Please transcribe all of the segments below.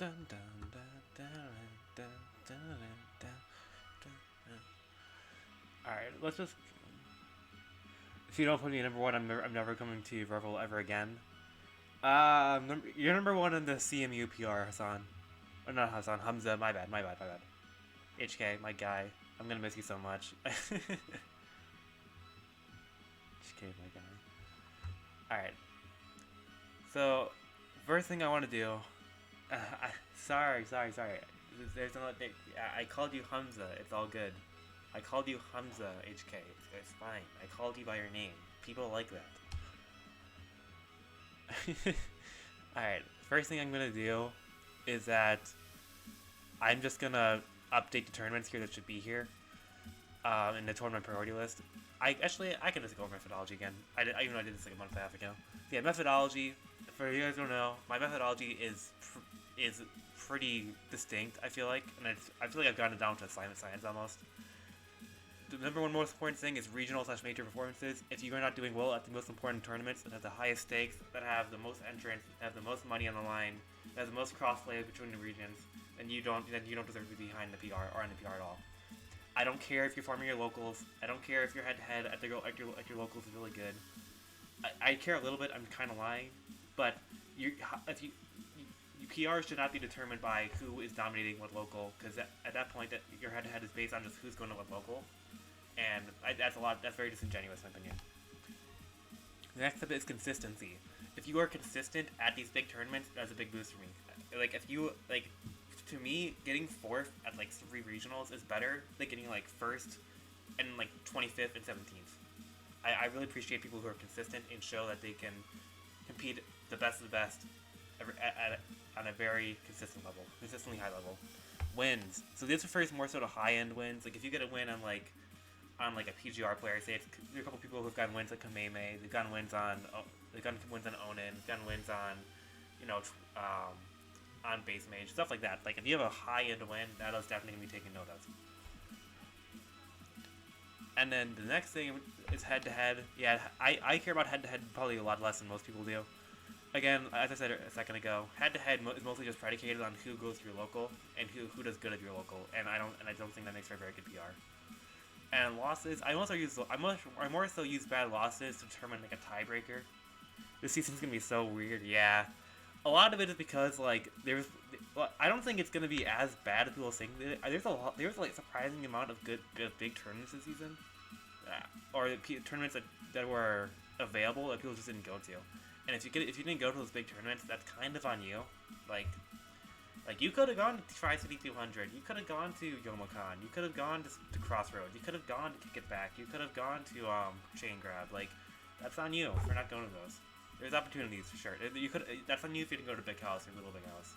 Dun, dun, dun, dun, dun, dun, dun, dun, dun. All right, let's just. If you don't put me at number one, I'm never coming to Revel ever again. You're number one in the CMU PR, Hassan. Or not Hassan, Hamza. My bad. HK, my guy. I'm gonna miss you so much. HK, my guy. All right. So, first thing I want to do. Sorry. There's another thing. I called you Hamza. It's all good. I called you Hamza, HK. It's fine. I called you by your name. People like that. Alright, first thing I'm gonna do is that I'm just gonna update the tournaments here that should be here in the tournament priority list. I can just go over methodology again. Even though I did this like a month and a half ago. Yeah, methodology. For you guys who don't know, my methodology is pretty distinct. I feel like, and I feel like I've gotten it down to assignment science almost. The number one most important thing is regional/major performances. If you're not doing well at the most important tournaments that have the highest stakes, that have the most entrants, that have the most money on the line, that have the most crossplay between the regions, then you don't deserve to be behind the PR or in the PR at all. I don't care if you're farming your locals. I don't care if your head-to-head at your locals is really good. I care a little bit. I'm kind of lying, but if you PRs should not be determined by who is dominating what local, because at that point, that your head-to-head is based on just who's going to what local, and that's very disingenuous in my opinion. The next step is consistency. If you are consistent at these big tournaments, that's a big boost for me. Like if you to me, getting fourth at like 3 regionals is better than getting like first and like 25th and 17th. I really appreciate people who are consistent and show that they can compete the best of the best on a very consistently high level. Wins. So this refers more so to high-end wins. Like if you get a win on a PGR player, say there are a couple people who've gotten wins on Kameme, they've gotten wins on Onin, gotten wins on on base mage, stuff like that. Like if you have a high-end win, that is definitely gonna be taken note of. And then the next thing is head-to-head. Yeah, I care about head-to-head probably a lot less than most people do. Again, as I said a second ago, head-to-head is mostly just predicated on who goes to your local and who does good at your local, and I don't think that makes for a very good PR. And losses, I more so use bad losses to determine like a tiebreaker. This season's gonna be so weird. Yeah, a lot of it is because I don't think it's gonna be as bad as people think. There's like surprising amount of good big tournaments this season, or tournaments that were available that people just didn't go to. And if you didn't go to those big tournaments, that's kind of on you. Like you could have gone to Tri-City 200, you could have gone to Yomokan, you could have gone to Crossroads, you could have gone to Kick It Back, you could have gone to Chain Grab. Like that's on you for not going to those. There's opportunities for sure. That's on you if you didn't go to Big House or Little Big House.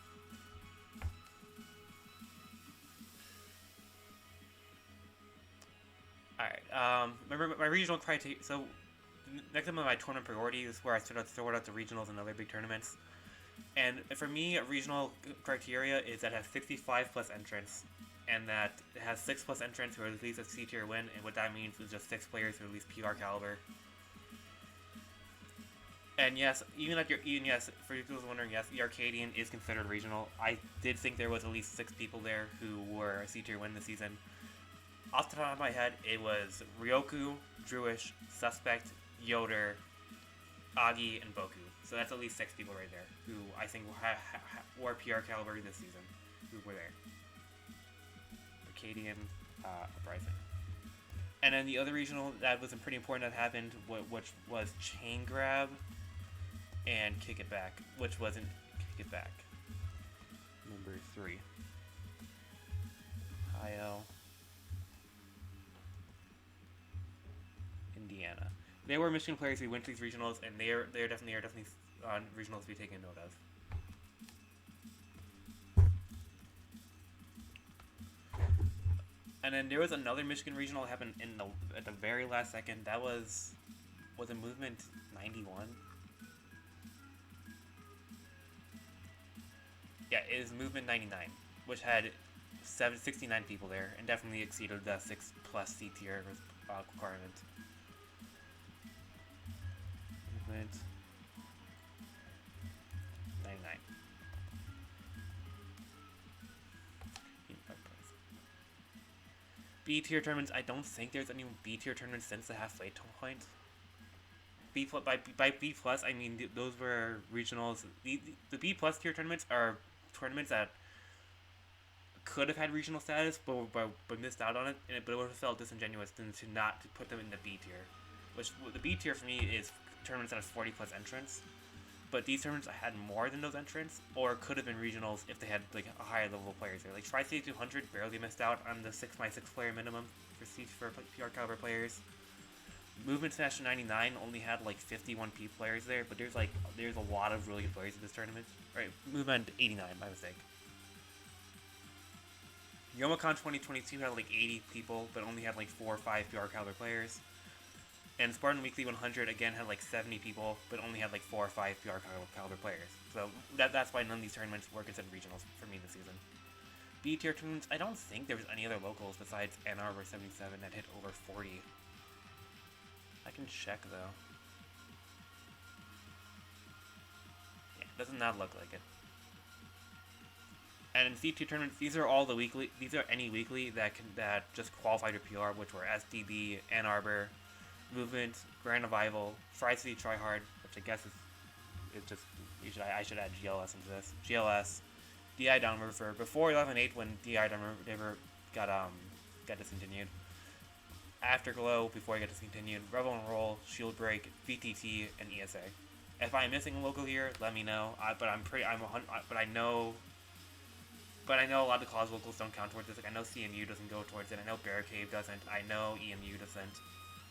Alright, remember my regional criteria. So, next up on my tournament priorities is where I sort out the regionals and other big tournaments. And for me, a regional criteria is that it has 65 plus entrants, and that it has 6 plus entrants who are at least a C tier win, and what that means is just 6 players who are at least PR caliber. And yes, for people wondering, yes, the Arcadian is considered regional. I did think there was at least 6 people there who were a C tier win this season. Off the top of my head, it was Ryoku, Druish, Suspect, Yoder, Agi, and Boku. So that's at least 6 people right there who I think were PR caliber this season who were there. Arcadian Uprising. And then the other regional that was pretty important that happened, which was Chain Grab and Kick It Back, which wasn't Kick It Back. Number 3. Ohio. Indiana. They were Michigan players who went to these regionals, and they are definitely regionals to be taken note of. And then there was another Michigan regional that happened at the very last second. That was a Movement 91. Yeah, it was Movement 99, which had 69 people there, and definitely exceeded the 6+ C tier requirement. Movement 99. B tier tournaments, I don't think there's any B tier tournaments since the halfway point. By B plus, I mean those were regionals. The B plus tier tournaments are tournaments that could have had regional status, but missed out on it. But it would have felt disingenuous to not to put them in the B tier. Which the B tier for me is tournaments that have 40 plus entrants. But these tournaments had more than those entrants, or could have been regionals if they had like a higher level of players there. Like Tri-City 200 barely missed out on the 6x6 player minimum for PR caliber players. Movement Smash 99 only had like 51 P players there, but there's a lot of really good players in this tournament. Right, Movement 89, my mistake. Youmacon 2022 had like 80 people, but only had like 4 or 5 PR caliber players. And Spartan Weekly 100 again had like 70 people, but only had like 4 or 5 PR caliber players. So that's why none of these tournaments were considered regionals for me this season. B tier tournaments, I don't think there was any other locals besides Ann Arbor 77 that hit over 40. I can check though. Yeah, it does not look like it. And in C2 tournaments, these are all the weekly. These are any weekly that just qualified to PR, which were SDB, Ann Arbor, Movement, Grand Revival, Tri-City Tryhard, which I guess is just I should add GLS into this. GLS, DI Downriver before 11-8 when DI Downriver got discontinued. Afterglow before I got discontinued. Rebel and Roll, Shield Break, VTT, and ESA. If I'm missing a local here, let me know. But I know a lot of cause locals don't count towards this. Like I know CMU doesn't go towards it. I know Bear Cave doesn't. I know EMU doesn't.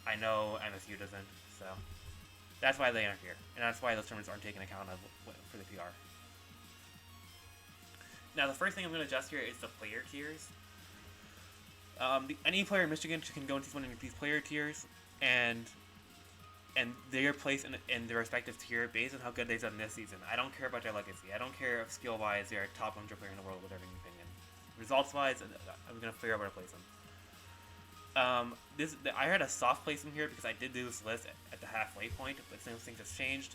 I know MSU doesn't. So that's why they aren't here, and that's why those tournaments aren't taken account of for the PR. Now the first thing I'm going to adjust here is the player tiers. Any player in Michigan can go into one of these player tiers, and their place in their respective tier based on how good they've done this season. I don't care about their legacy. I don't care if skill-wise they're a top 100 player in the world, whatever your opinion. Results-wise, I'm gonna figure out where to place them. I had a soft place in here because I did do this list at the halfway point, but some things have changed.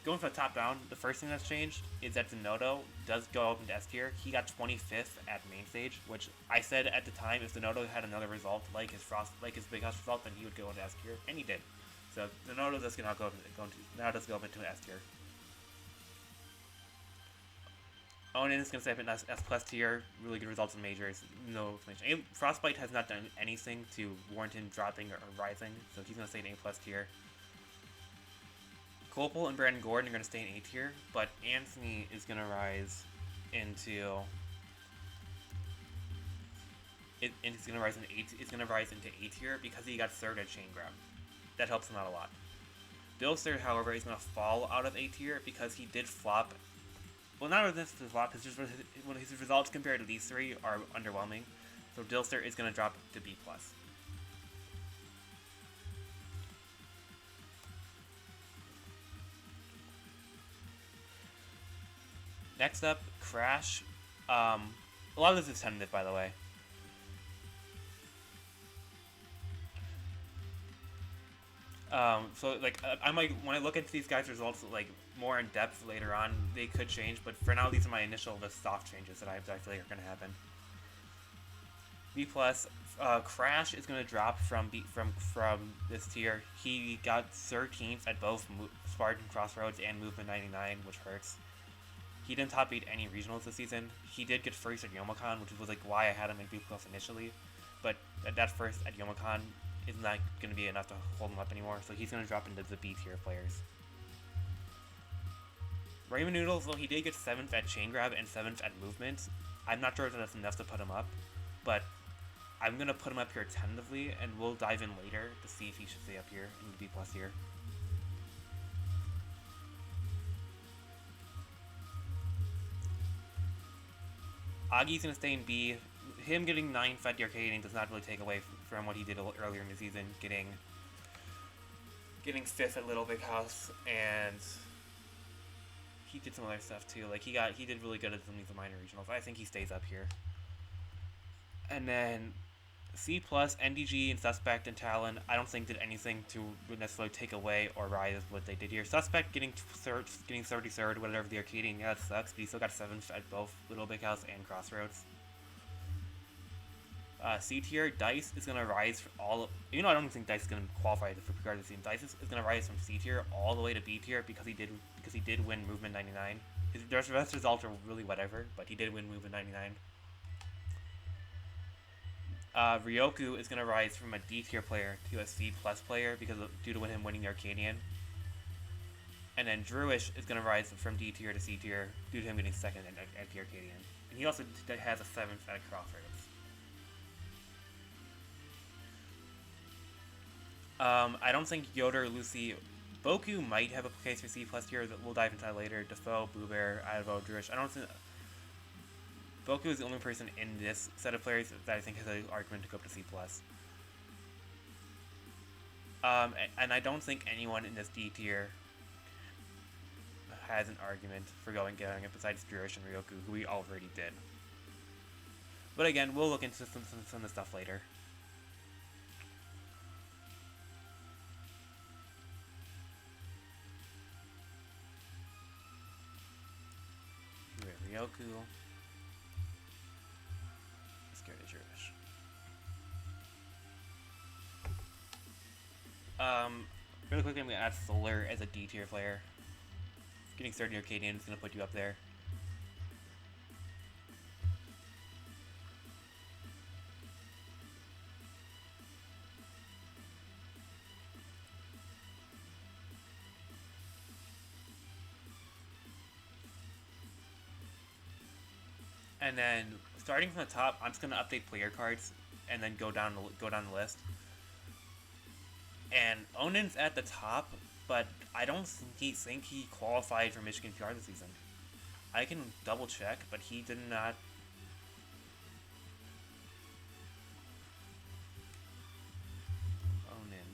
Going from the top down, the first thing that's changed is that Zenodo does go up into S tier. He got 25th at main stage, which I said at the time if Zenodo had another result like his Big House result, then he would go into S tier, and he did. So Zenodo does now go up into an S tier. Onin is going to stay up in S plus tier. Really good results in majors. No explanation. Frostbite has not done anything to warrant him dropping or rising, so he's going to stay in A plus tier. Copel and Brandon Gordon are going to stay in A tier, but Anthony is going to rise into. It's going to rise into A tier because he got third at Chain Grab. That helps him out a lot. Dilster, however, is going to fall out of A tier because he did flop. Well, not only this flop, his results compared to these three are underwhelming. So Dilster is going to drop to B plus. Next up, Crash. A lot of this is tentative, by the way. So like I might when I look into these guys' results like more in depth later on, they could change. But for now, these are my initial soft changes that I feel like are going to happen. B plus, Crash is going to drop from this tier. He got 13th at both Spartan Crossroads and Movement 99, which hurts. He didn't top 8 any regionals this season. He did get first at Youmacon, which was like why I had him in B plus initially. But that first at Youmacon is not going to be enough to hold him up anymore, so he's going to drop into the B tier players. Raymond Noodles, though he did get 7th at Chain Grab and 7th at Movement, I'm not sure if that's enough to put him up, but I'm going to put him up here tentatively, and we'll dive in later to see if he should stay up here in the B plus tier. Agi's going to stay in B. Him getting 9th at the Arcadian does not really take away from what he did earlier in the season, getting 5th at Little Big House, and he did some other stuff too. Like he did really good at some of these minor regionals. I think he stays up here. And then C plus, NDG and Suspect and Talon, I don't think did anything to necessarily take away or rise what they did here. Suspect getting 33rd, whatever the Arcadian, yeah, that sucks, but he still got 7th at both Little Big House and Crossroads. C tier, Dice is gonna rise for all. I don't think Dice is gonna qualify for PR this season. Dice is gonna rise from C tier all the way to B tier because he did win Movement 99. His rest results are really whatever, but he did win Movement 99. Ryoku is gonna rise from a D tier player to a C plus player due to him winning the Arcadian. And then Druish is gonna rise from D tier to C tier due to him getting second at the Arcadian. And he also has a 7th at Crossroads. I don't think Yoda or Lucy. Boku might have a case for C plus tier. We'll dive into that later. Defoe, Boo Bear, Idaho, Druish. I don't think Boku is the only person in this set of players that I think has an argument to go up to C plus. And I don't think anyone in this D tier has an argument for getting it besides Druish and Ryoku, who we already did. But again, we'll look into some of the stuff later. Ryoku. Scared of Druish. Really quickly, I'm gonna add Solar as a D tier player. Getting started Arcadian is gonna put you up there. And then starting from the top, I'm just gonna update player cards and then go down the list. And Onin's at the top, but I don't think he qualified for Michigan PR this season. I can double check, but he did not. Onin.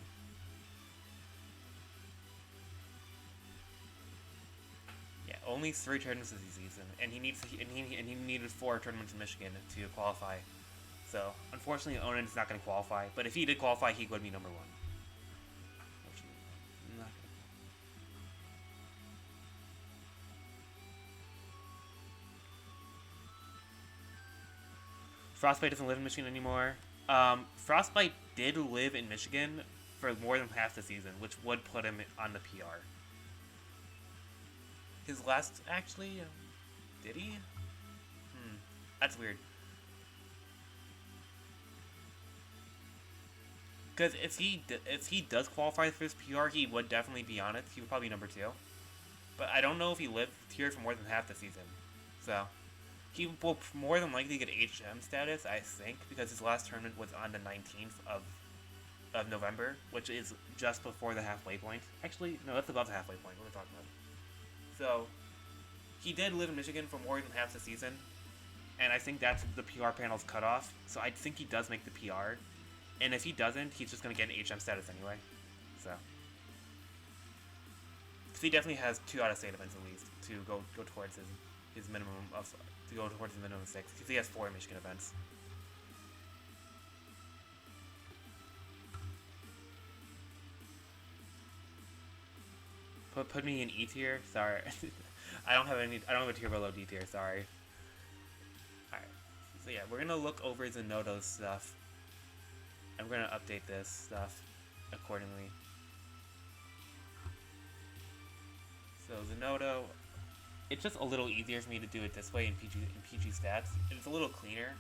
Yeah, only 3 tournaments this season, and he needed 4 tournaments in Michigan to qualify. So unfortunately, Onin's not going to qualify. But if he did qualify, he would be number 1. Frostbite doesn't live in Michigan anymore. Frostbite did live in Michigan for more than half the season, which would put him on the PR. His last, actually, did he? That's weird. Because if he does qualify for his PR, he would definitely be on it. He would probably be number 2. But I don't know if he lived here for more than half the season. So he will more than likely get HM status, I think, because his last tournament was on the 19th of November, which is just before the halfway point. Actually, no, that's above the halfway point. What are we talking about? So he did live in Michigan for more than half the season, and I think that's the PR panel's cutoff. So I think he does make the PR, and if he doesn't, he's just gonna get an HM status anyway. So he definitely has 2 out-of-state events at least to go towards his minimum of. To go towards the minimum 6, because he has 4 Michigan events. Put me in E tier. Sorry, I don't have a tier below D tier. Sorry. All right. So yeah, we're gonna look over Zenodo's stuff, and we're gonna update this stuff accordingly. So Zenodo. It's just a little easier for me to do it this way in PG stats. It's a little cleaner.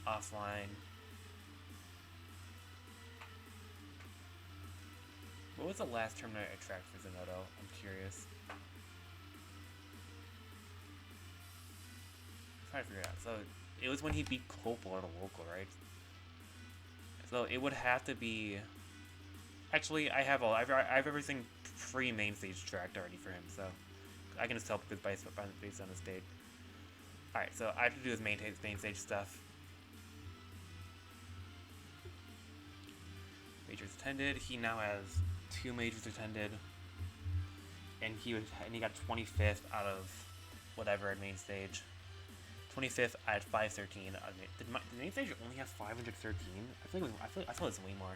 Offline. What was the last tournament I tracked for Zenodo? I'm curious. I'm trying to figure it out. So it was when he beat Copel at a local, right? So it would have to be. Actually, I have everything pre-main stage tracked already for him, so I can just tell because based on the stage. All right, so I have to do his main stage stuff. Majors attended. He now has 2 majors attended, and he got 25th out of whatever at main stage. 25th at 513. Did main stage only have 513? I thought it was way more.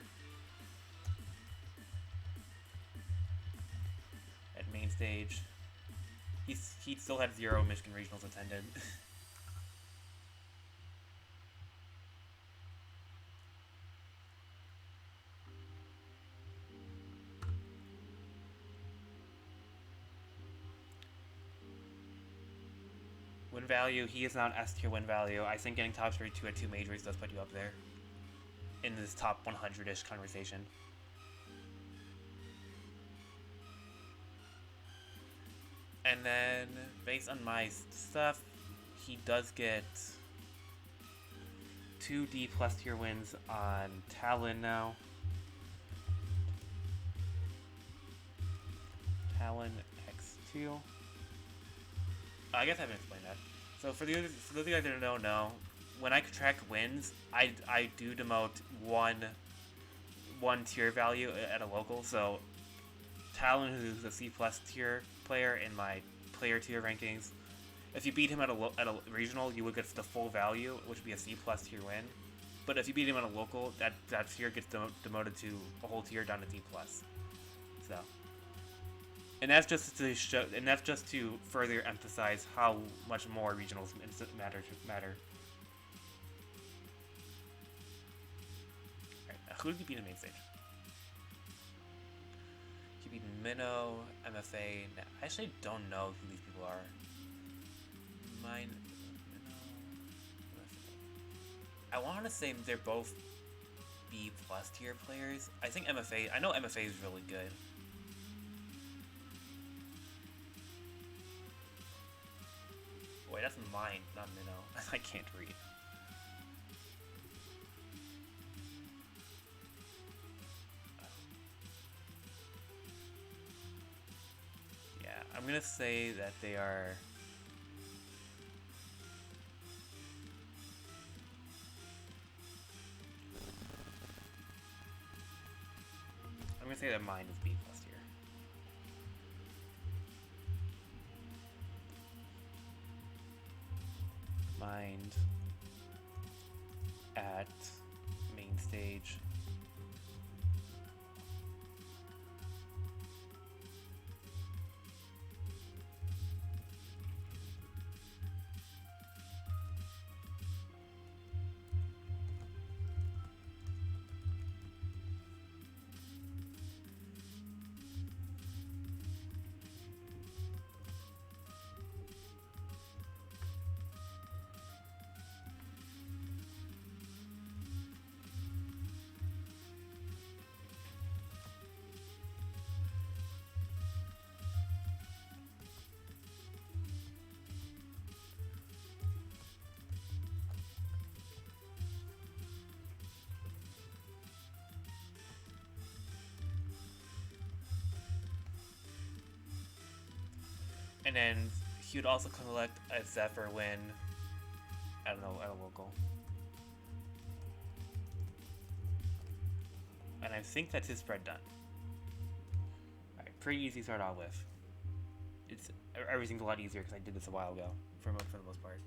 At main stage, He still had 0 Michigan regionals attended. Win value, he is not S tier win value. I think getting top 32 at 2 majors does put you up there in this top 100-ish conversation. And then, based on my stuff, he does get 2 D plus tier wins on Talon now. Talon X2. I guess I haven't explained that. So for those of you guys that don't know, when I track wins, I do demote one tier value at a local. So Talon, who's a C plus tier player in my player tier rankings, if you beat him at a regional, you would get the full value, which would be a C plus tier win. But if you beat him at a local, that tier gets demoted to a whole tier down to D plus. So. And that's just to show, and that's just to further emphasize how much more regionals matter. Alright, now who did he beat in main stage? He beat Minnow, MFA. I actually don't know who these people are. Minnow, MFA. I want to say they're both B plus tier players. I think MFA. I know MFA is really good. Wait, that's mine, not Minnow. I can't read. Yeah, I'm gonna say that they are... I'm gonna say that mine is B plus tier. Mind at main stage. And then he would also collect a Zephyr win, I don't know, at a local. And I think that's his spread done. Alright, pretty easy to start out with. Everything's a lot easier because I did this a while ago, for the most part.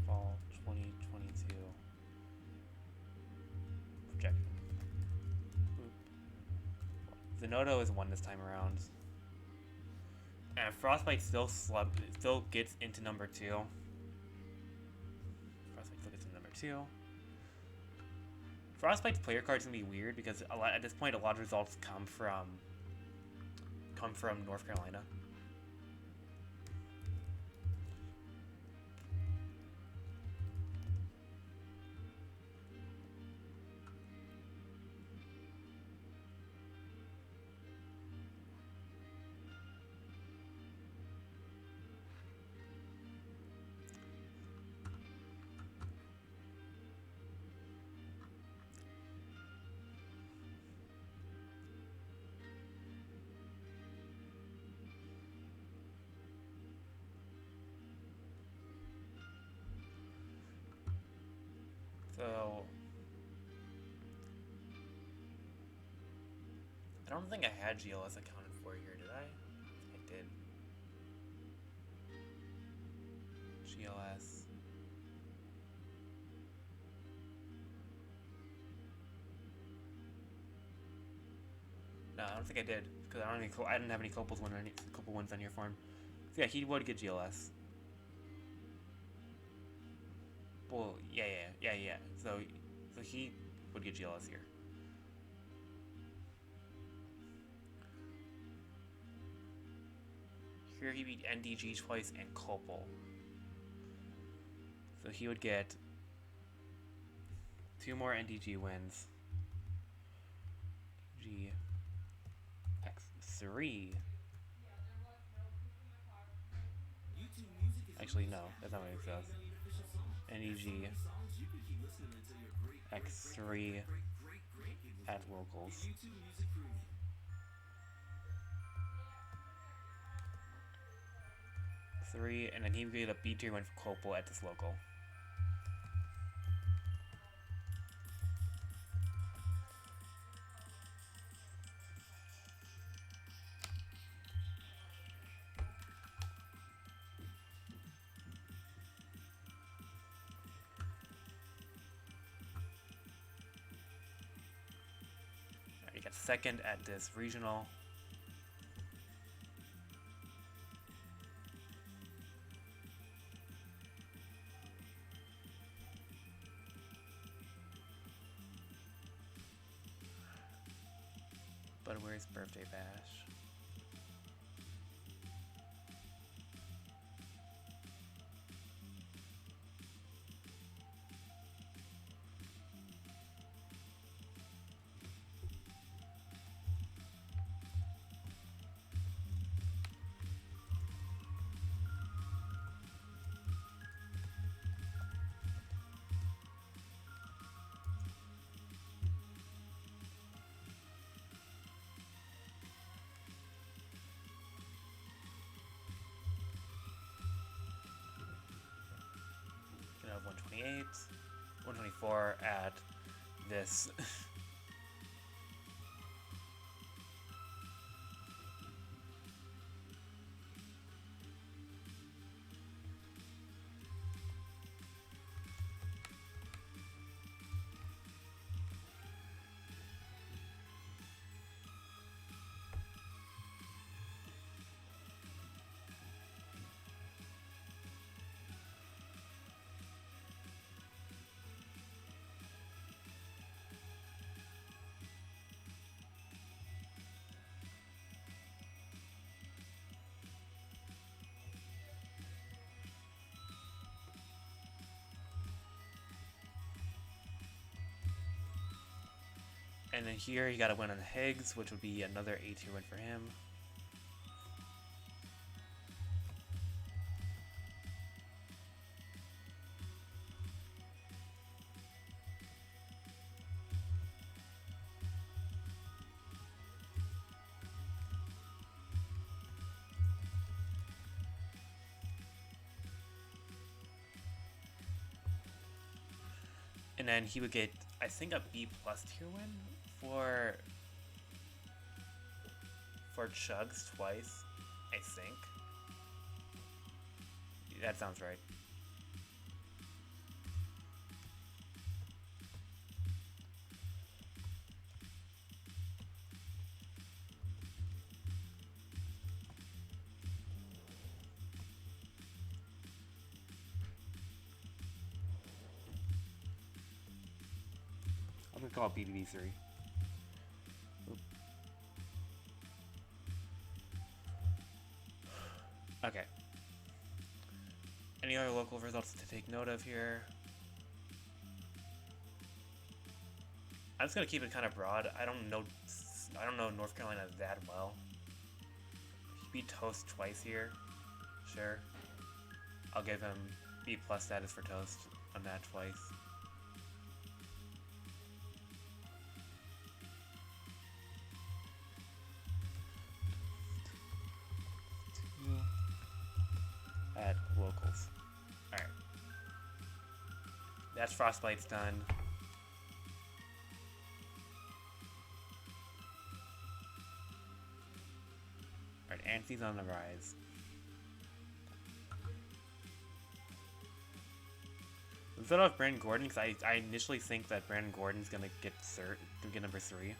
Fall 2022 projected. Zenodo is 1 this time around. And Frostbite still gets into number 2. Frostbite still gets into number 2. Frostbite's player card's gonna be weird because at this point a lot of results come from North Carolina. So, I don't think I had GLS accounted for here, did I? I GLS. No, I don't think I did because I didn't have any Copal ones on your form. So yeah, he would get GLS. Well, yeah. So he would get GLS here. Here he beat NDG twice and Copal. So he would get 2 more NDG wins. X3. Actually, no, that's not what it says. NDG X3 at locals. Three, and then he would get a B-tier win for Copal at this local. He got second at this regional. But where's Birthday Bash? Gonna have 128, 124 at this. And then here you got to win on Higgs, which would be another A-tier win for him. And then he would get, I think, a B+ tier win for Chugs twice, I think. That sounds right. I'm gonna call it BDB3. Okay. Any other local results to take note of here? I'm just gonna keep it kind of broad. I don't know North Carolina that well. He beat Toast twice here. Sure. I'll give him B+ status for Toast on that twice. At locals. Alright. That's Frostbite's done. Alright, Anstey's on the rise. Let's start off Brandon Gordon, because I initially think that Brandon Gordon's gonna get number 3.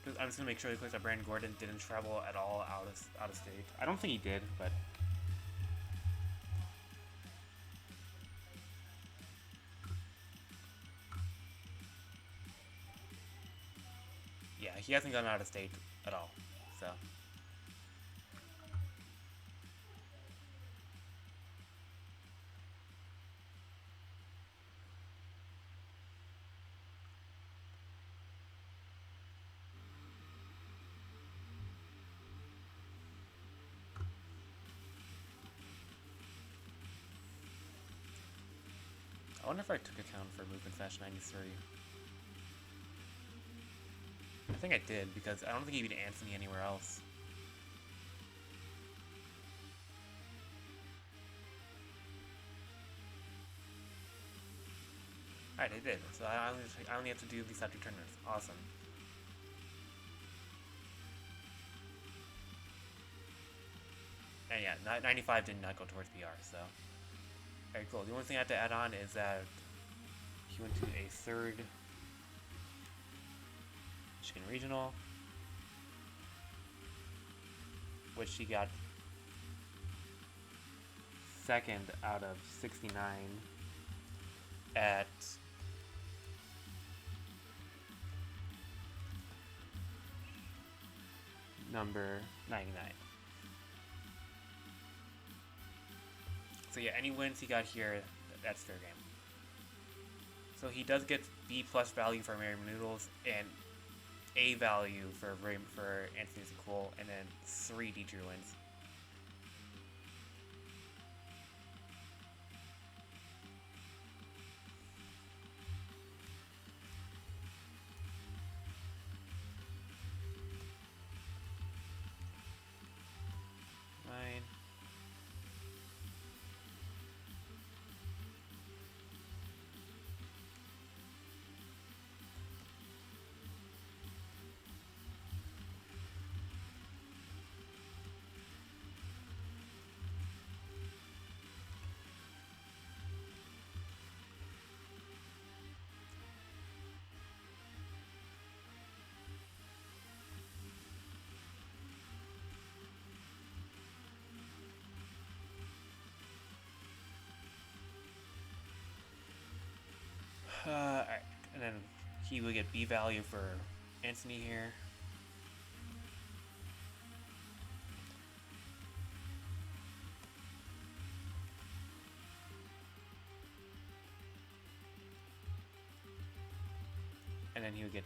Because I'm just gonna make sure that Brandon Gordon didn't travel at all out of state. I don't think he did, but yeah, he hasn't gone out of state at all. So. I wonder if I took account for Movement Smash 93. I think I did, because I don't think he beat Anthony anywhere else. Alright, I did. So I only have to do these after tournaments. Awesome. And yeah, 95 did not go towards PR, so. Very cool. The only thing I have to add on is that he went to a 3rd Michigan Regional, which he got 2nd out of 69 at number 99. So yeah, any wins he got here, that's fair game. So he does get B+ value for Mary Noodles and A value for Anthony Cool, and then 3 D-tier wins. Alright, and then he will get B value for Anthony here. And then he would get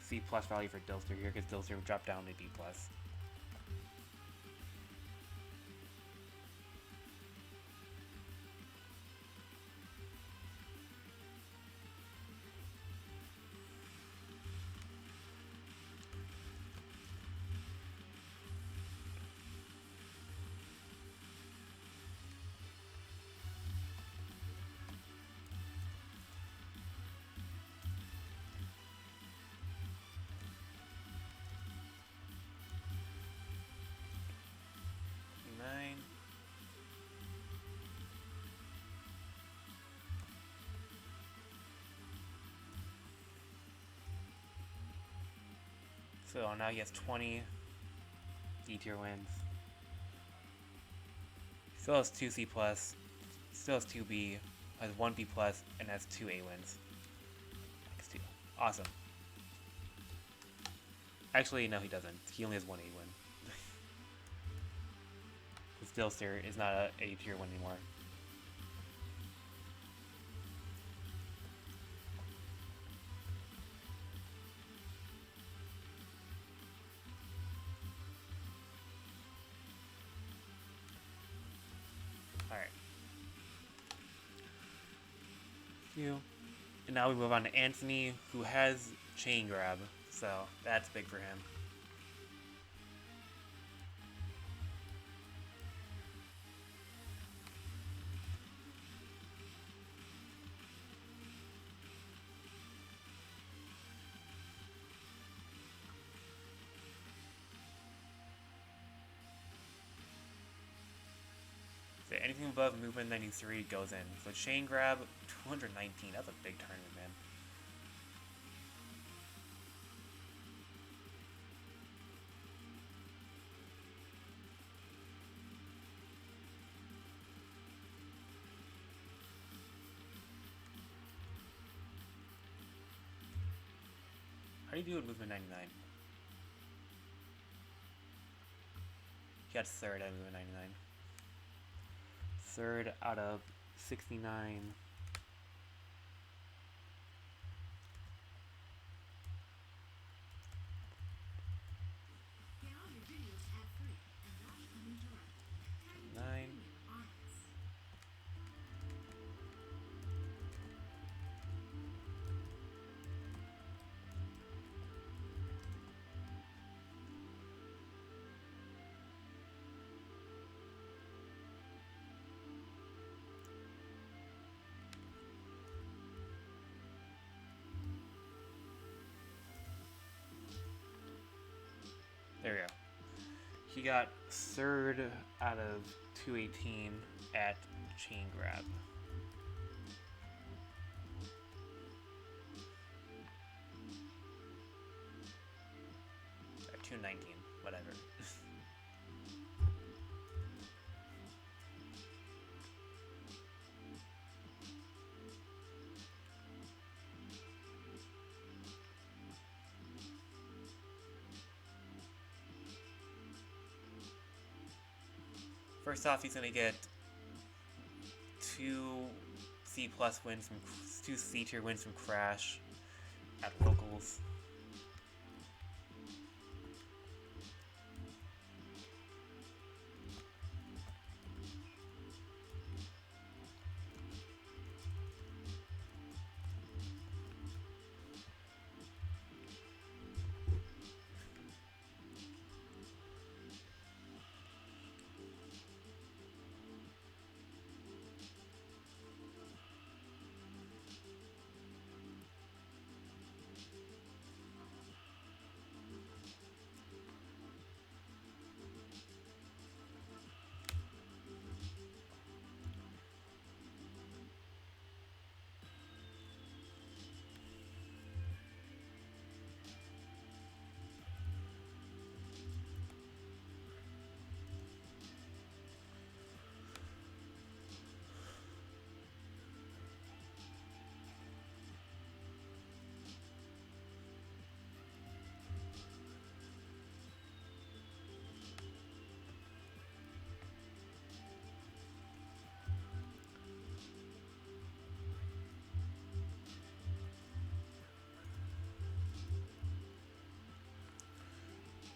C+ value for Dilster here, because Dilster would drop down to B+. So now he has 20 D-tier wins. Still has 2 C+, still has 2 B, has 1 B+, and has 2 A wins. X2. Awesome. Actually, no, he doesn't. He only has 1 A win. Still, is not a A-tier win anymore. Alright. And now we move on to Anthony, who has Chain Grab, so that's big for him. anything above movement 93 goes in. So chain grab 219. That's a big tournament, man. How do you do with movement 99? He got third out of movement 99. Third out of 69. Nine. There we go. He got third out of 218 at chain grab. Or 219, whatever. First off, he's gonna get 2 C+ wins from 2 C tier wins from Crash at locals.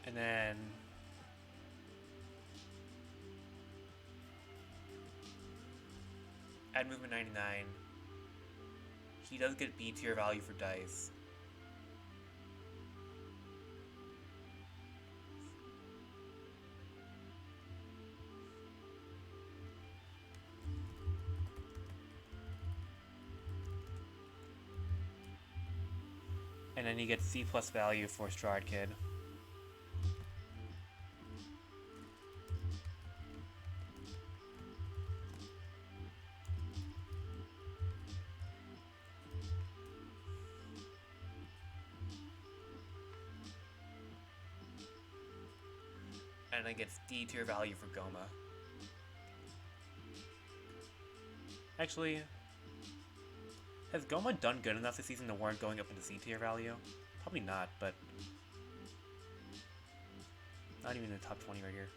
And then at movement 99, he does get B tier value for dice. And then he gets C+ value for Stride Kid. And then gets D tier value for Goma. Actually, has Goma done good enough this season to warrant going up into C tier value? Probably not, but not even in the top 20 right here.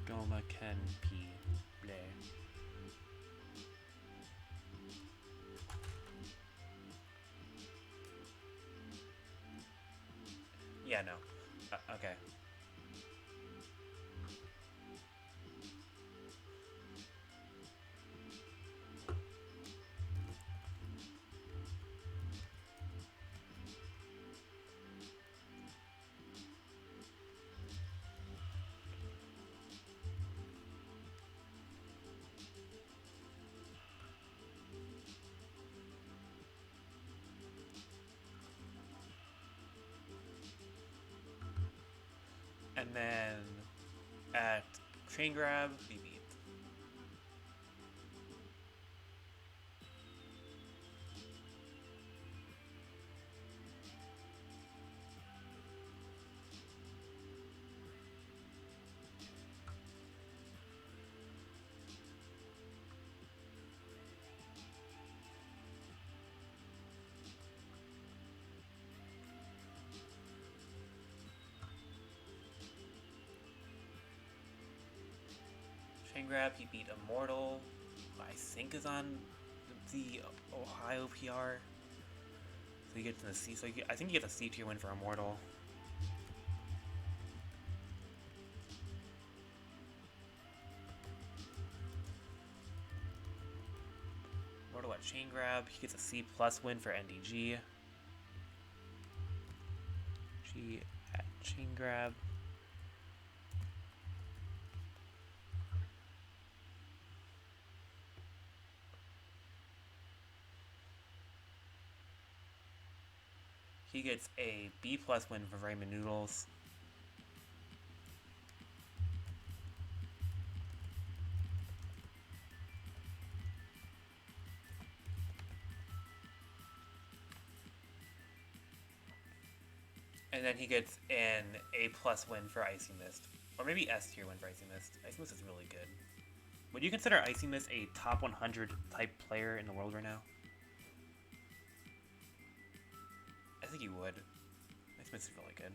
Goma can P play. Yeah, no. Okay. And then at Train Grab, BB. Chain Grab, he beat Immortal, who I think is on the Ohio PR. So he gets in the C. So I think he gets a C tier win for Immortal. Immortal at Chain Grab. He gets a C plus win for NDG. G at Chain Grab. He gets a B plus win for Ramen Noodles. And then he gets an A plus win for Icy Mist. Or maybe S tier win for Icy Mist. Icy Mist is really good. Would you consider Icy Mist a top 100 type player in the world right now? I think you would. Icy Mist is really good.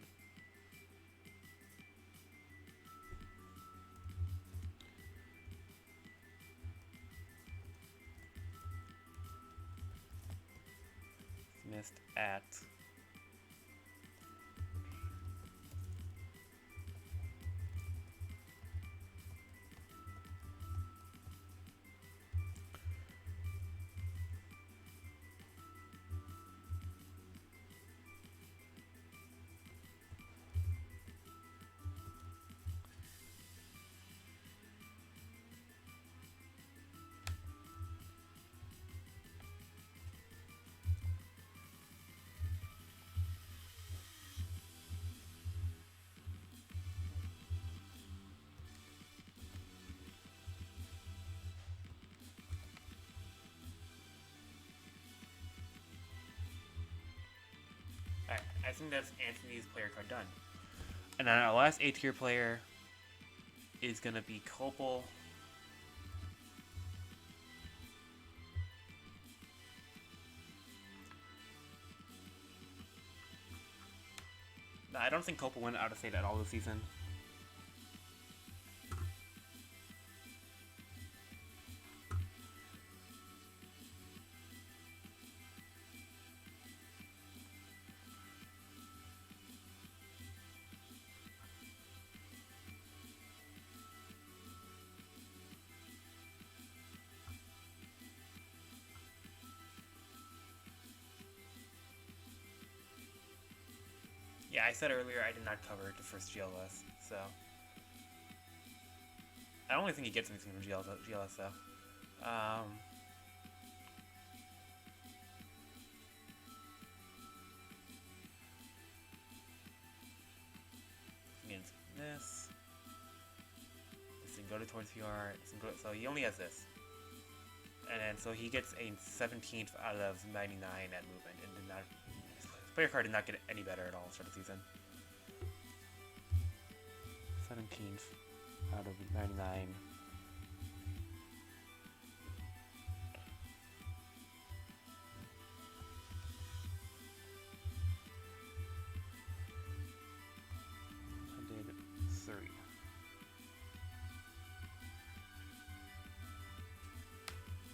Mist at Alright, I think that's Anthony's player card done. And then our last A tier player is gonna be Copel. I don't think Copel went out of state at all this season. Yeah, I said earlier I did not cover the first GLS, so I don't really think he gets anything from GLS though. Against this can go towards PR. So he only has this, and then so he gets a 17th out of 99 at movement, and did not. His player card did not get any better at all start of the season. 17th out of 99. I did 3.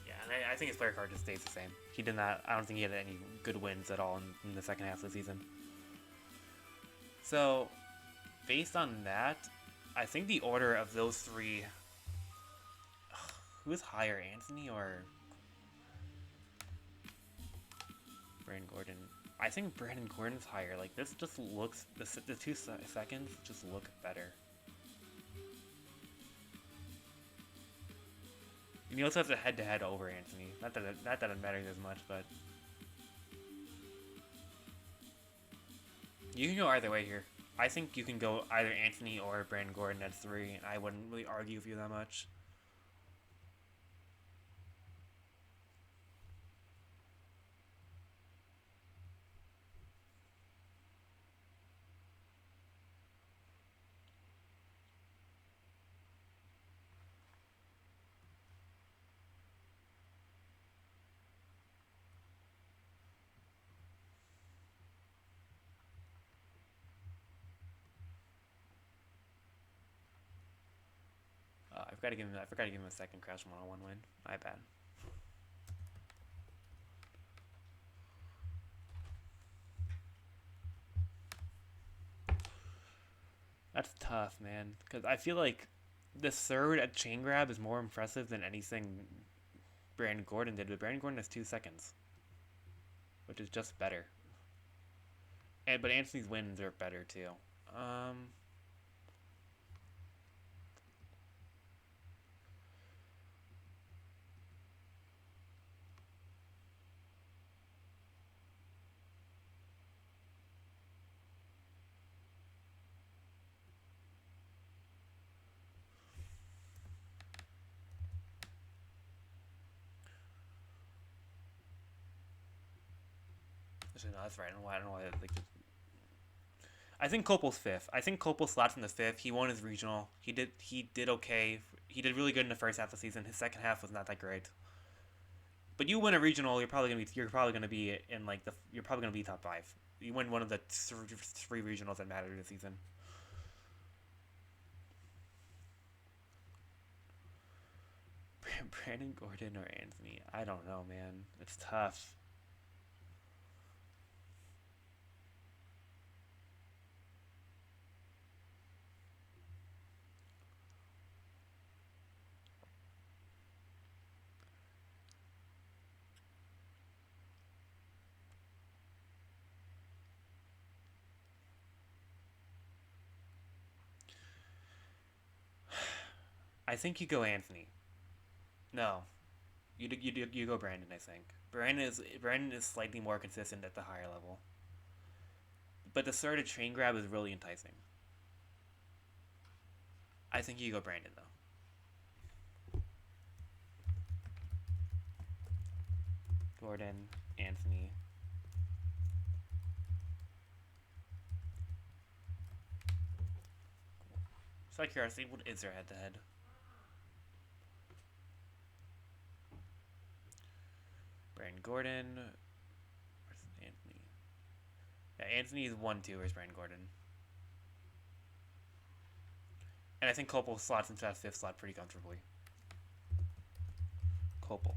Yeah, and I think his player card just stays the same. He did not. I don't think he had any good wins at all in the second half of the season. So, based on that, I think the order of those three. Who is higher, Anthony or Brandon Gordon? I think Brandon Gordon's higher. Like, this just looks. The 2 seconds just look better. And he also has a head-to-head over Anthony. Not that it matters as much, but you can go either way here. I think you can go either Anthony or Brandon Gordon at 3, and I wouldn't really argue with you that much. I I forgot to give him a second Crash 101 win. My bad. That's tough, man. Because I feel like the third at chain grab is more impressive than anything Brandon Gordon did. But Brandon Gordon has 2 seconds, which is just better. But Anthony's wins are better too. Actually, no, that's right. I don't know why. I think Copel's fifth. I think Copel slots in the fifth. He won his regional. He did okay. He did really good in the first half of the season. His second half was not that great. But you win a regional, you're probably gonna be in like you're probably gonna be top 5. You win one of the three regionals that matter this season. Brandon Gordon or Anthony? I don't know, man. It's tough. I think you go Anthony. No, you go Brandon. I think Brandon is slightly more consistent at the higher level. But the sort of chain grab is really enticing. I think you go Brandon though. Gordon, Anthony. So out of curiosity, what is their head-to-head? Brandon Gordon. Where's Anthony? Yeah, Anthony is 1-2. Where's Brandon Gordon? And I think Copel slots into that 5th slot pretty comfortably. Copel.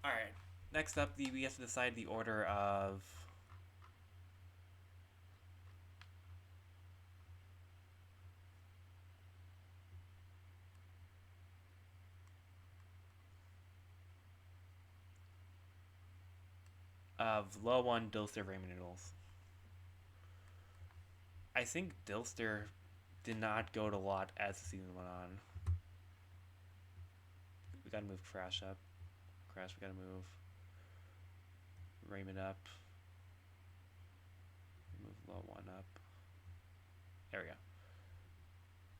Alright. Next up, we have to decide the order of... low 1, Dilster, Raymond Noodles. I think Dilster did not go to lot as the season went on. We gotta move Crash up. Crash, we gotta move Raymond up. Move low 1 up. There we go.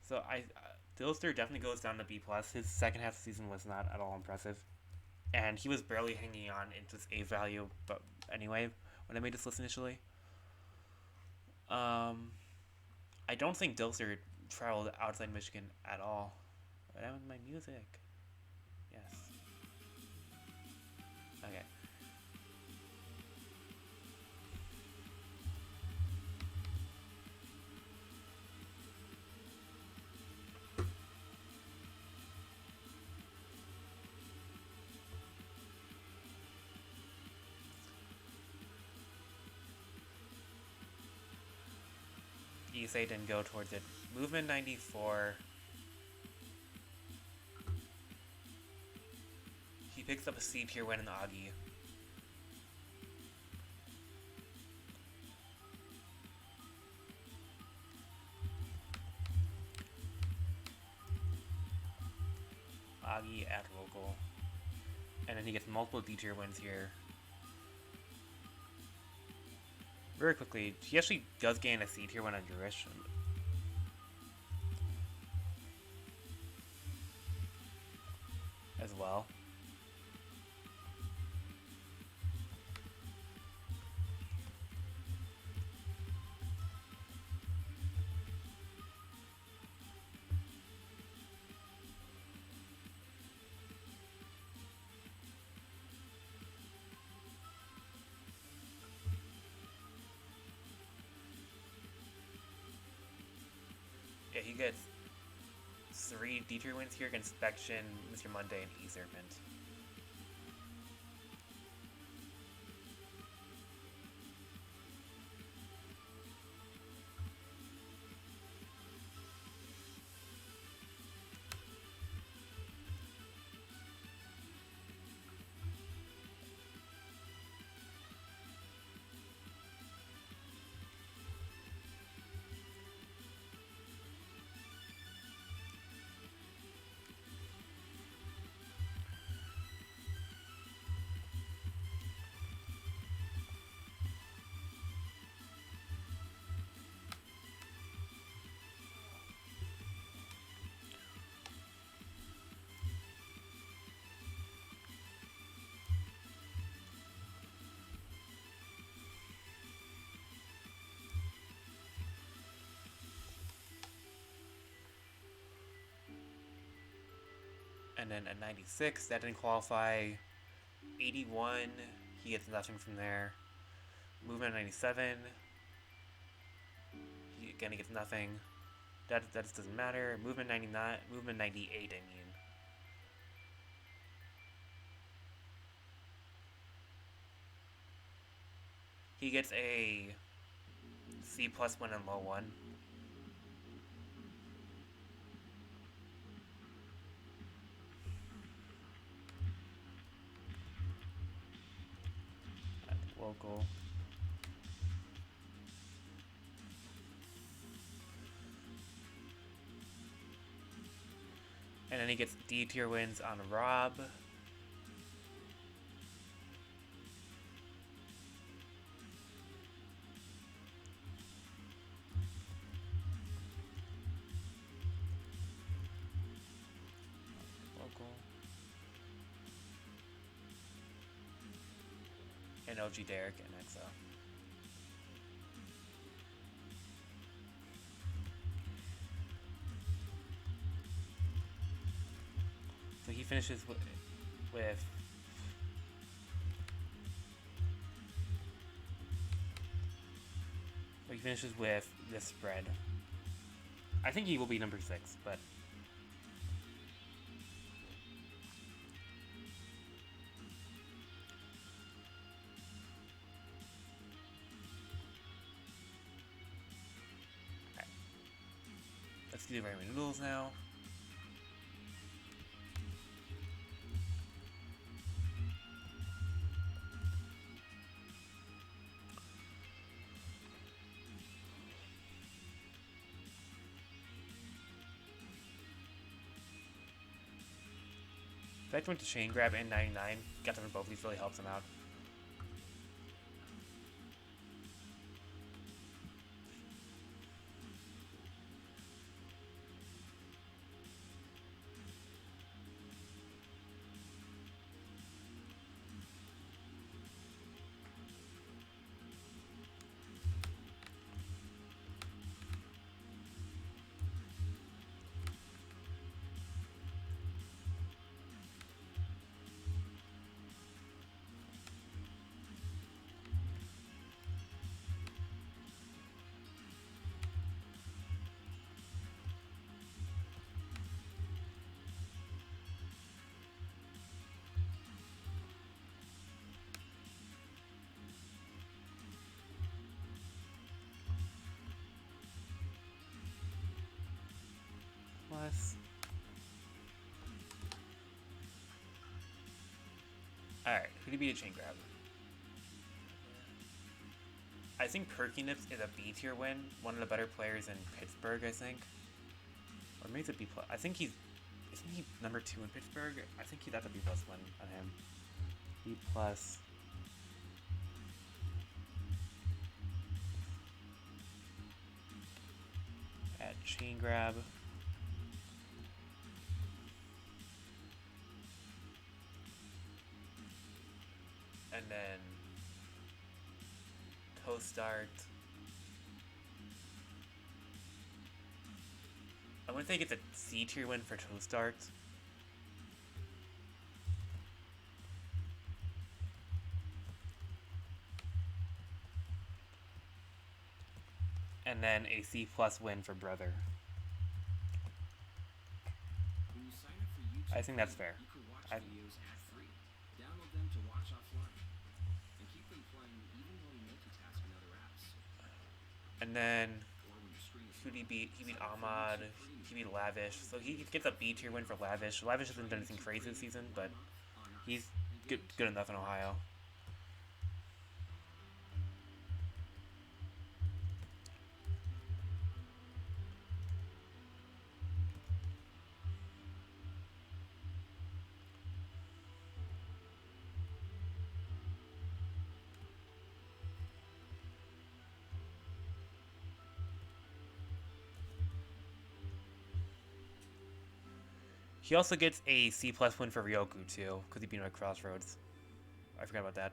So Dilster definitely goes down to B+. His second half of the season was not at all impressive. And he was barely hanging on into his A value, but anyway, when I made this list initially. I don't think Dilster traveled outside Michigan at all. What happened to my music? Yes. Okay. Issei didn't go towards it. Movement 94. He picks up a C tier win in Agi. Agi at local. And then he gets multiple D tier wins here. Very quickly, he actually does gain a C tier win on Jurish. As well. Yeah, he gets 3 D tier wins here against Spection, Mr. Monday, and E-Serpent. And then at 96, that didn't qualify. 81, he gets nothing from there. Movement 97, he gets nothing. That just doesn't matter. Movement 99, movement 98, I mean. He gets a C+ one and low one. Local. And then he gets D tier wins on Rob. Local. And OG Derek and EXO. So he finishes with this spread. I think he will be number 6, but okay. Let's do the Ramen Noodles now. Fact went to Chain Grab and 99. Got them for both of these, really helps him out. Plus. Alright, who did beat a Chain Grab? I think Perky Nips is a B tier win. One of the better players in Pittsburgh, I think. Or maybe it's a B+. I think he's... Isn't he number 2 in Pittsburgh? I think that's a B+ win on him. B+. At Chain Grab. And then Toe Start. I want to think it's a C tier win for Toe Start. And then a C+ win for Brother. I think that's fair. You can watch I, videos ad-free, download them to watch offline, and keep them playing even while you multitask in other apps. and then Or when your screen is who did he low, beat? He beat sign up for Ahmad. YouTube Premium He beat for Lavish. So he gets a B tier win for Lavish. Lavish hasn't Try done anything YouTube crazy this Premium season, for but 1 month on us he's and get good YouTube enough in for Ohio. He also gets a C plus win for Ryoku too, because he beat him at Crossroads. I forgot about that.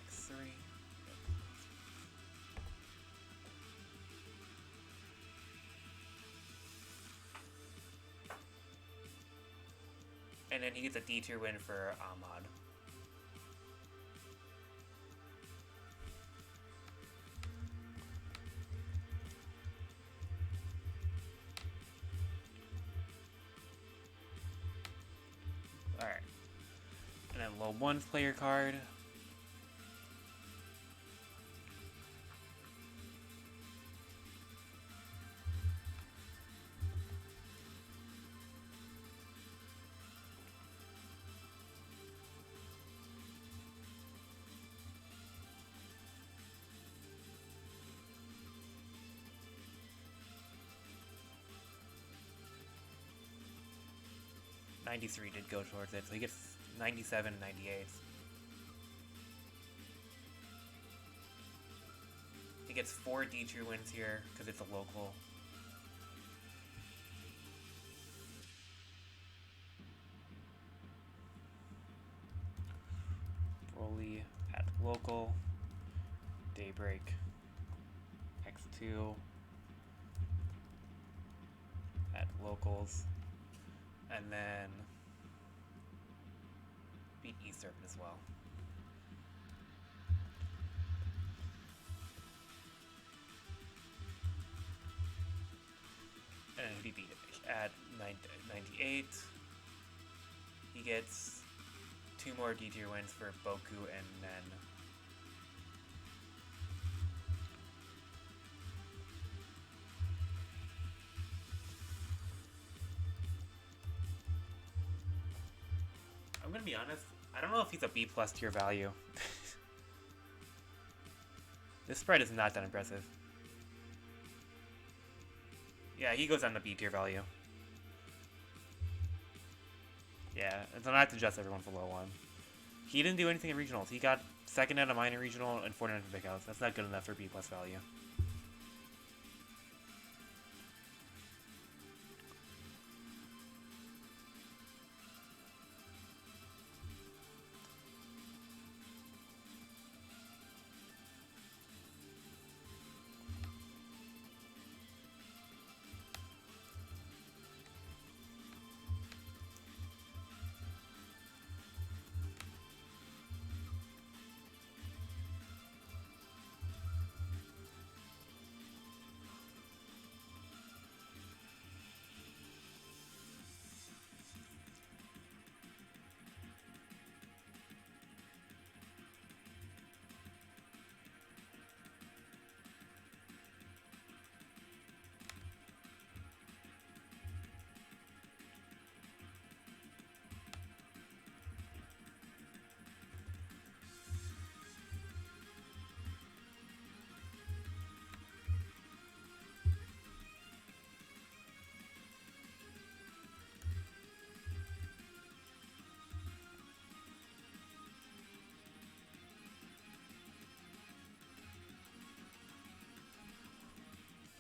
X3. And then he gets a D tier win for Ahmad. Alright. And then low 1's player card. '93 did go towards it, so he gets 97 and 98. He gets 4 D tier wins here because it's a local. Broly at local. Daybreak. X2 at locals. And then beat E-Serpent as well. And then he beat it at 98. He gets 2 more D tier wins for Boku and Nen. I'm gonna be honest, I don't know if he's a B plus tier value. This spread is not that impressive. Yeah, he goes on the B tier value. Yeah, and so I have to adjust everyone for low 1. He didn't do anything in regionals. He got 2nd at a minor regional and 49th in Big House. That's not good enough for B plus value.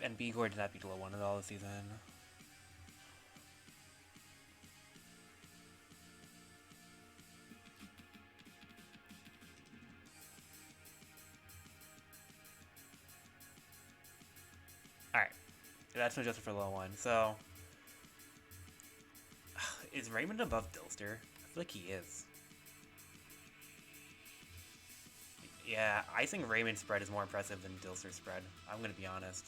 And B-Gore did not beat low 1 at all this season. That's no adjusted for low one. So, is Raymond above Dilster? I feel like he is. Yeah, I think Raymond's spread is more impressive than Dilster's spread. I'm gonna be honest.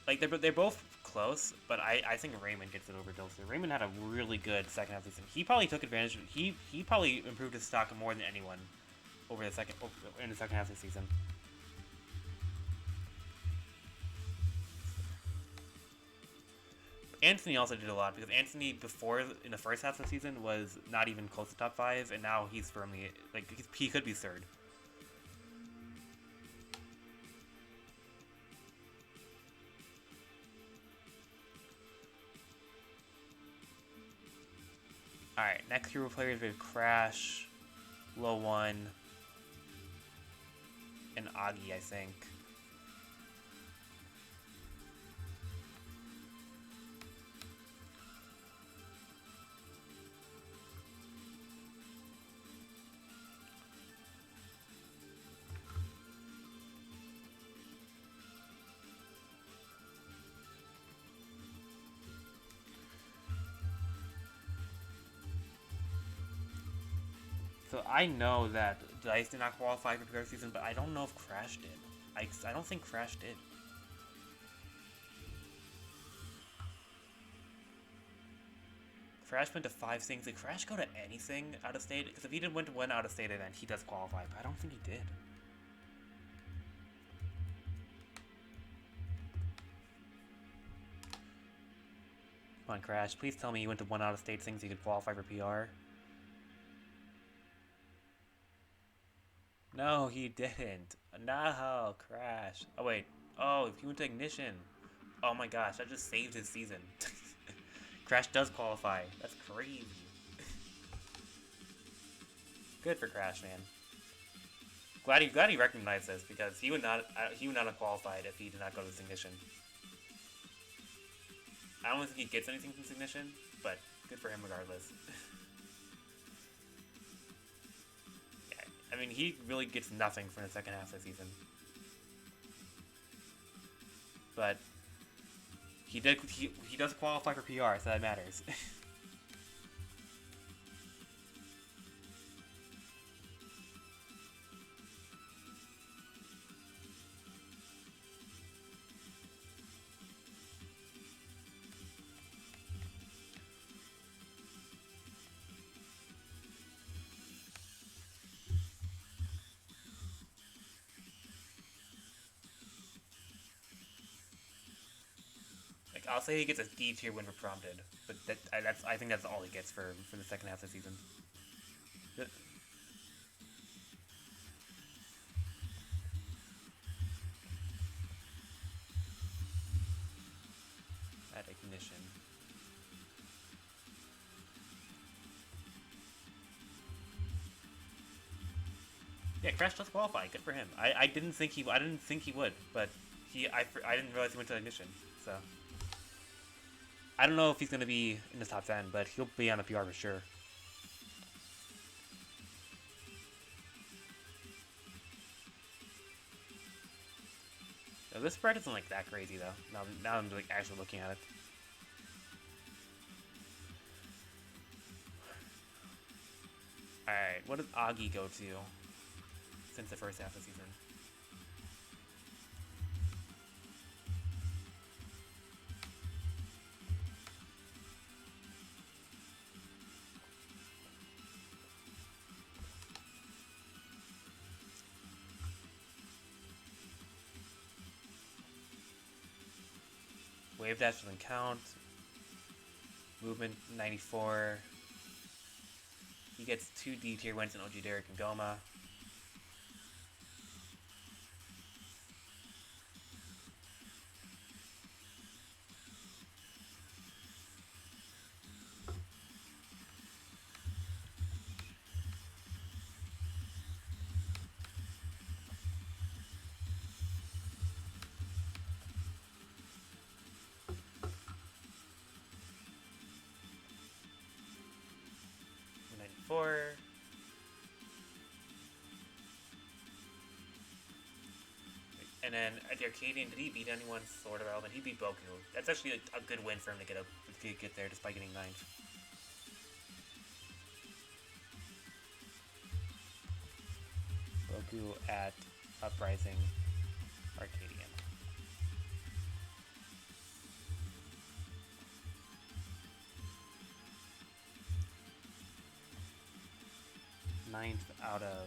Like they're both close, but I think Raymond gets it over Dilster. Raymond had a really good second half of the season. He probably took advantage. He probably improved his stock more than anyone over the second half of the season. Anthony also did a lot because Anthony before in the first half of the season was not even close to top 5, and now he's firmly like he could be third. Alright, next hero players we have Crash, Low One, and Augie, I think. So I know that Dice did not qualify for PR season, but I don't know if Crash did. I don't think Crash did. Crash went to 5 things. Did Crash go to anything out of state? Because if he did went to one out of state event, he does qualify, but I don't think he did. Come on, Crash. Please tell me you went to one out of state things so you could qualify for PR. No, he didn't. No, Crash. Oh, wait. Oh, he went to Ignition. Oh my gosh, that just saved his season. Crash does qualify. That's crazy. Good for Crash, man. Glad he recognized this because he would not have qualified if he did not go to this Ignition. I don't think he gets anything from this Ignition, but good for him regardless. I mean, he really gets nothing from the second half of the season. But he does qualify for PR, so that matters. I'll say he gets a D tier win for Prompted, but I think that's all he gets for the second half of the season. At Ignition. Yeah, Crash does qualify. Good for him. I didn't think he would, but I didn't realize he went to Ignition. So I don't know if he's gonna be in the top 10, but he'll be on the PR for sure. So this spread isn't like that crazy though. Now I'm like actually looking at it. Alright, what does Augie go to since the first half of the season? Wave dash doesn't count. Movement 94. He gets 2 D tier wins in OG Derek and Goma. And then at the Arcadian, did he beat anyone sort of relevant? He beat Boku. That's actually a good win for him to get there despite getting ninth. Boku at Uprising Arcadian. Ninth out of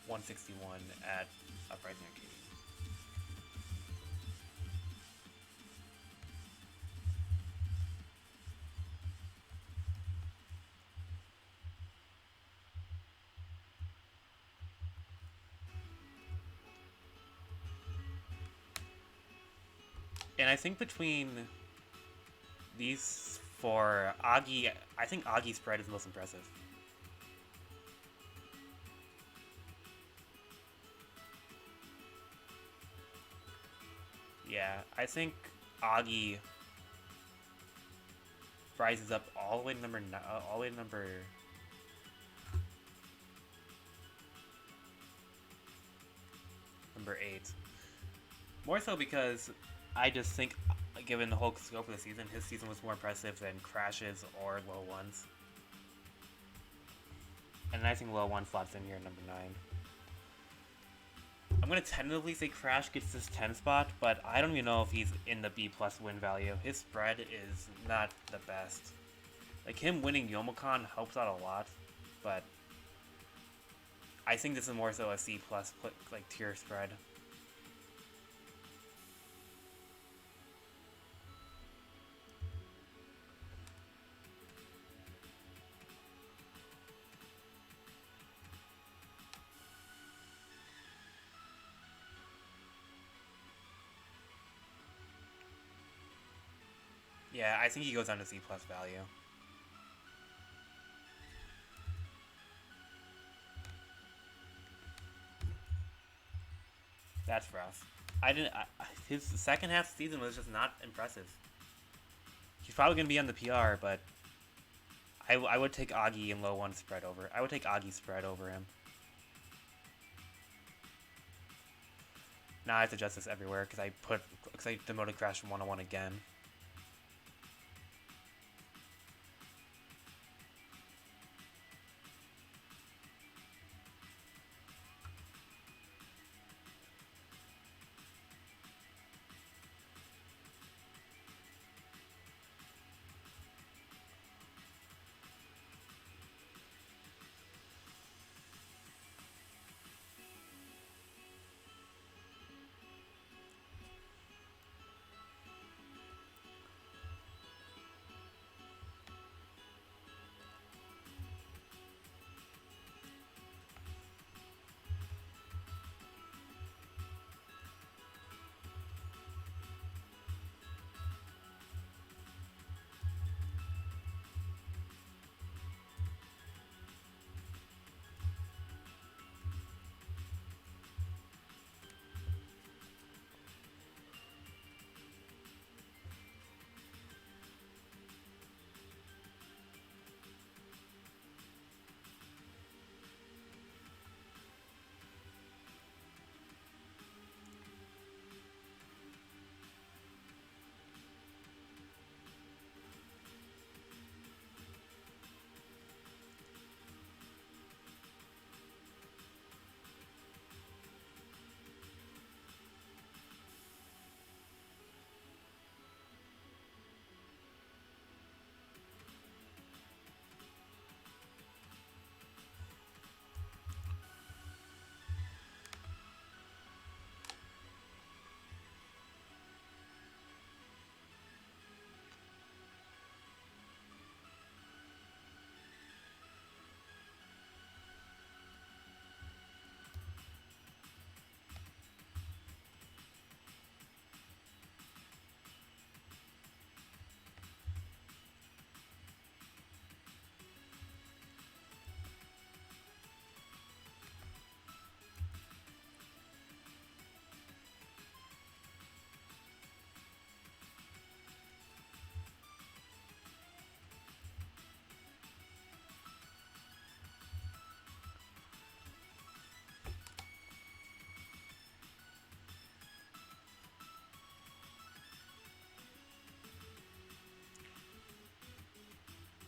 161 at Uprising Arcadian. And I think between these four, Agi, I think Agi's spread is the most impressive. Yeah, I think Agi rises up all the way to number 8. More so because I just think, given the whole scope of the season, his season was more impressive than Crash's or Low One's. And I think Low One slots in here at number 9. I'm going to tentatively say Crash gets this 10 spot, but I don't even know if he's in the B+ win value. His spread is not the best. Like, him winning Youmacon helps out a lot, but I think this is more so a C+ like tier spread. Yeah, I think he goes down to C+ value. That's rough. His second half season was just not impressive. He's probably going to be on the PR, but I would take Agi and Low One spread over. I would take Agi's spread over him. Now I have to adjust this everywhere because I demoted Crash from 101 again.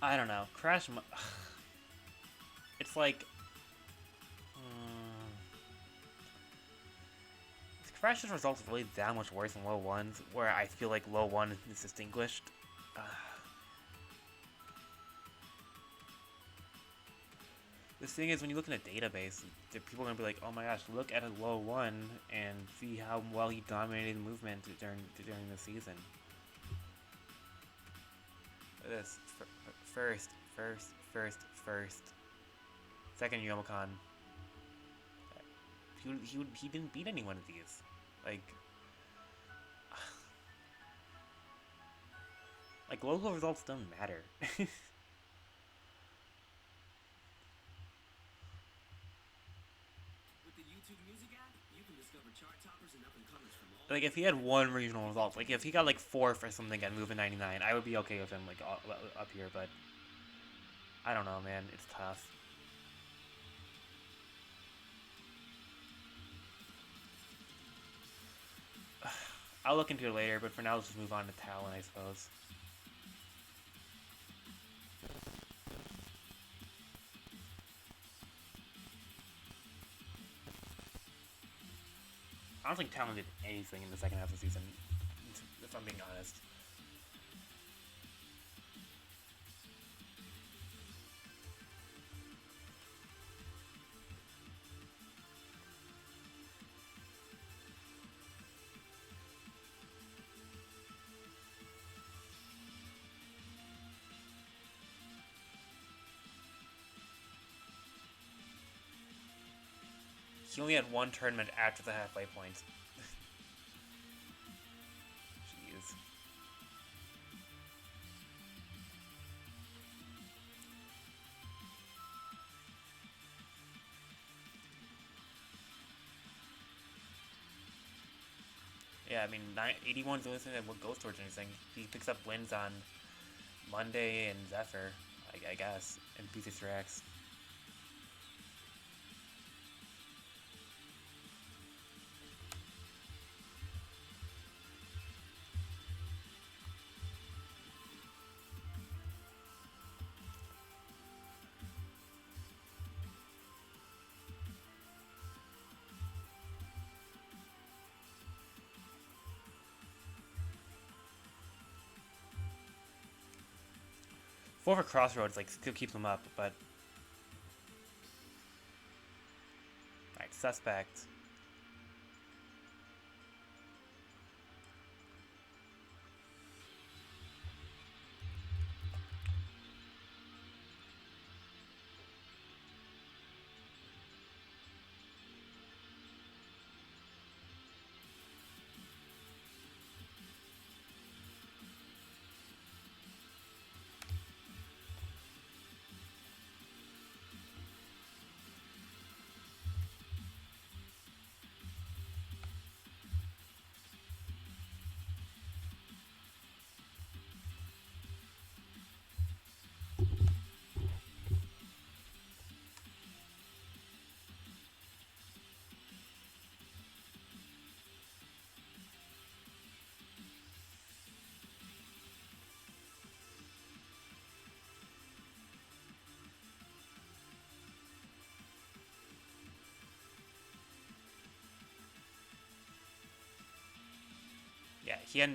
I don't know. It's like... Is Crash's results really that much worse than low ones, where I feel like low one is distinguished? The thing is, when you look in a database, people are gonna be like, "Oh my gosh, look at a low one and see how well he dominated the movement during the season." This first, second Yomocon. He didn't beat any one of these, like local results don't matter. Like, if he had one regional result, like, if he got, like, 4th or something at Movement 99, I would be okay with him, like, up here, but I don't know, man. It's tough. I'll look into it later, but for now, let's just move on to Talon, I suppose. I don't think Talon did anything in the second half of the season, if I'm being honest. He only had one tournament after the halfway point. Jeez. Yeah, I mean, 81 is the only thing that goes towards anything. He picks up wins on Monday and Zephyr, I guess, and P63X. For Crossroads, like, still keeps them up, but... Alright, Suspect. Yeah, he had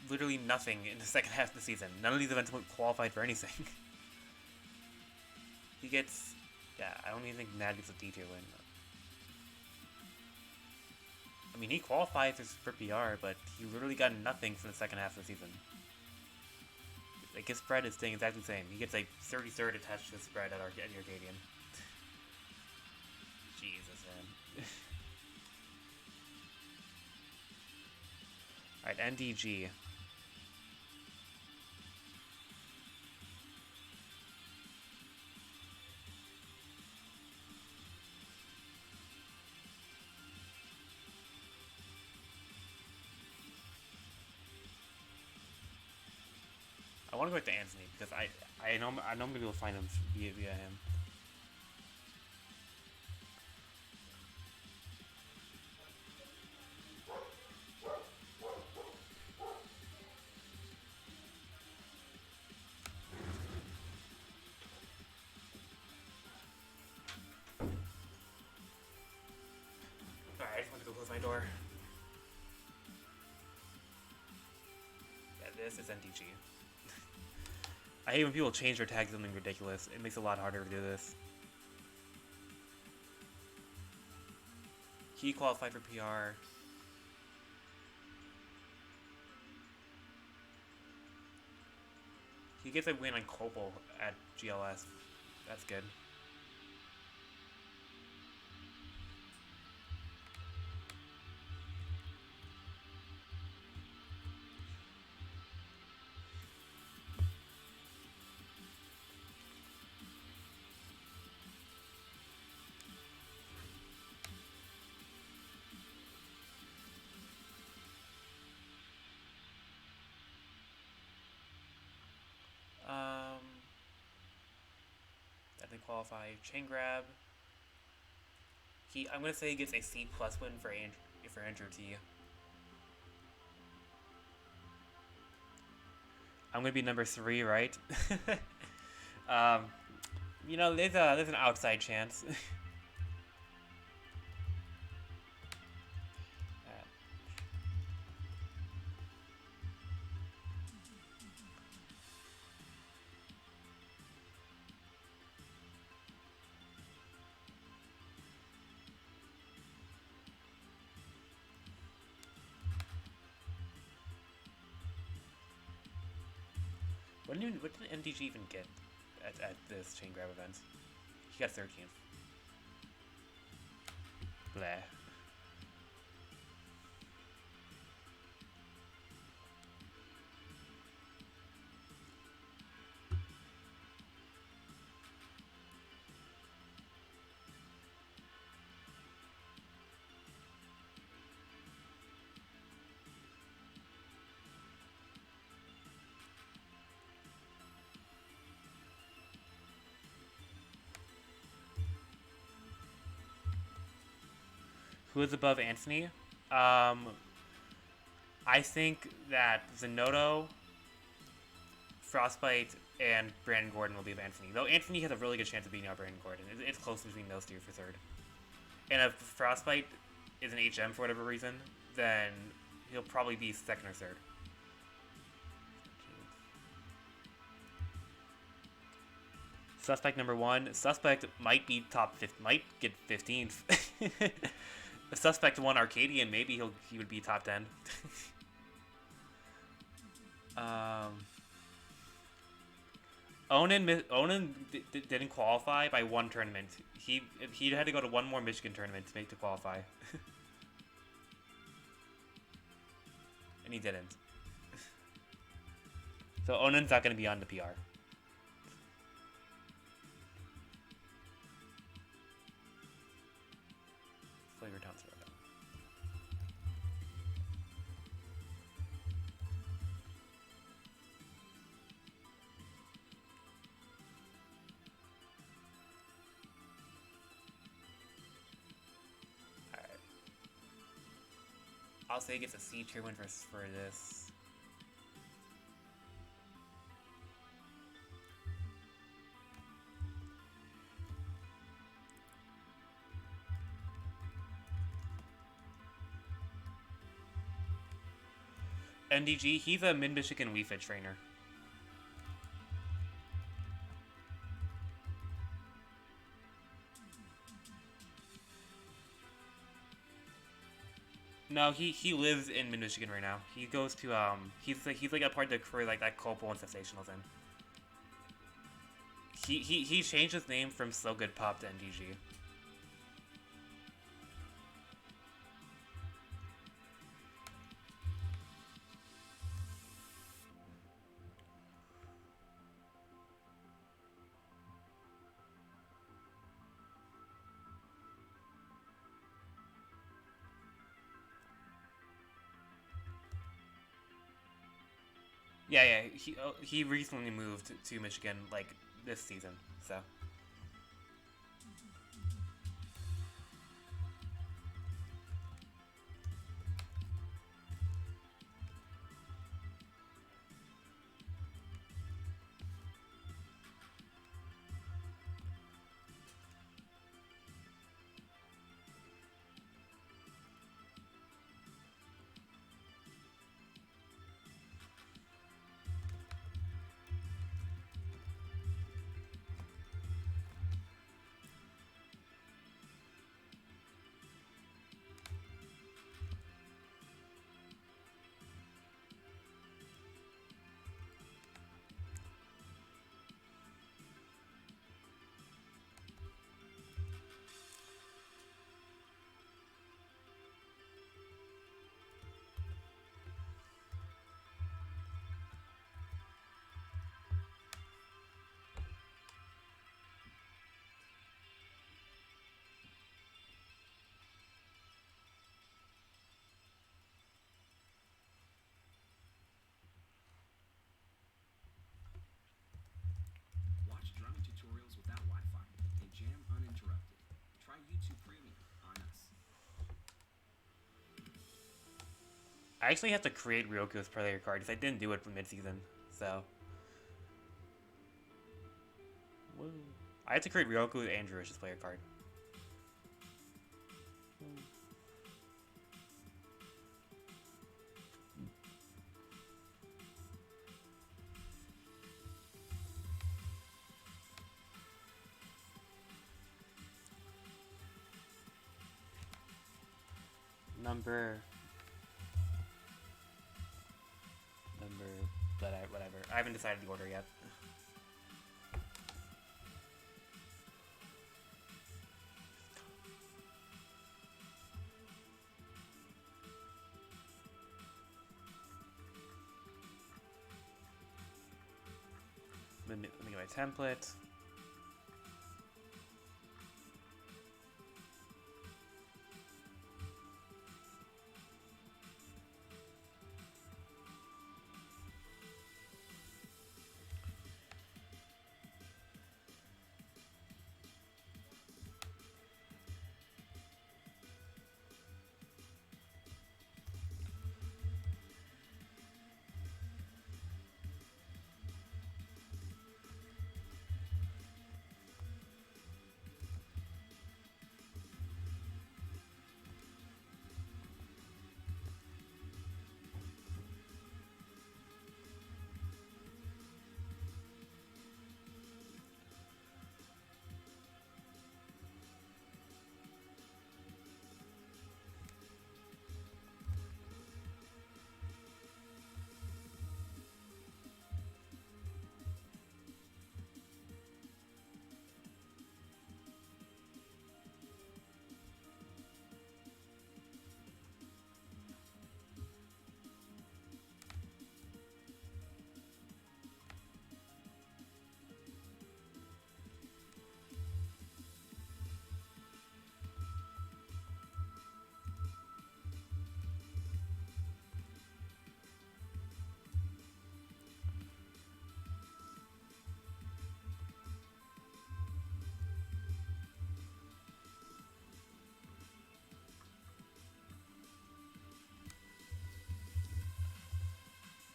literally nothing in the second half of the season. None of these events qualified for anything. He gets... Yeah, I don't even think Nad gets a D-tier win. I mean, he qualifies for PR, but he literally got nothing for the second half of the season. Like, his spread is staying exactly the same. He gets a 33rd attached to the spread at Arcadian. Jesus, man. Alright, NDG. I want to go back to Anthony because I know I'm gonna be able to find him via him. close my door. Yeah, this is NDG. I hate when people change their tags to something ridiculous. It makes it a lot harder to do this. He qualified for PR. He gets a win on Copal at GLS. That's good. That didn't qualify. Chain grab. I'm gonna say he gets a C+ win for Andrew T. I'm gonna be number 3, right? You know, there's an outside chance. What did NDG even get at this chain grab event? He got 13th. Blah. Who is above Anthony? I think that Zanotto, Frostbite, and Brandon Gordon will be of Anthony. Though Anthony has a really good chance of beating out Brandon Gordon. It's close between those two for third. And if Frostbite is an HM for whatever reason, then he'll probably be second or third. Suspect number 1. Suspect might be might get 15th. The Suspect 1 Arcadian, maybe he would be top 10. Onan didn't qualify by one tournament. He had to go to one more Michigan tournament to qualify. And he didn't. So Onan's not going to be on the PR. Flavor Town Throwdown. Alright. I'll say he gets a C tier win for this. NDG, he's a Mid-Michigan Wii Fit trainer. No, he lives in Mid-Michigan right now. He goes to he's like a part of the crew like that Copal and Sensational's in. He changed his name from So Good Pop to NDG. Yeah, he recently moved to Michigan like this season, so. I actually have to create Ryoku as player card because I didn't do it for mid-season, so. Woo. I had to create Ryoku with Andrew as player card. Number, whatever. I haven't decided the order yet. Let me get my template.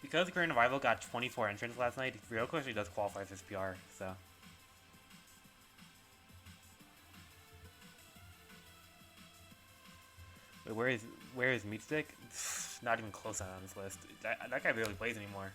Because Grand Revival got 24 entrants last night, Ryoko actually does qualify for SPR, so. Wait, where is Meat Stick? Not even close on this list. That guy barely plays anymore.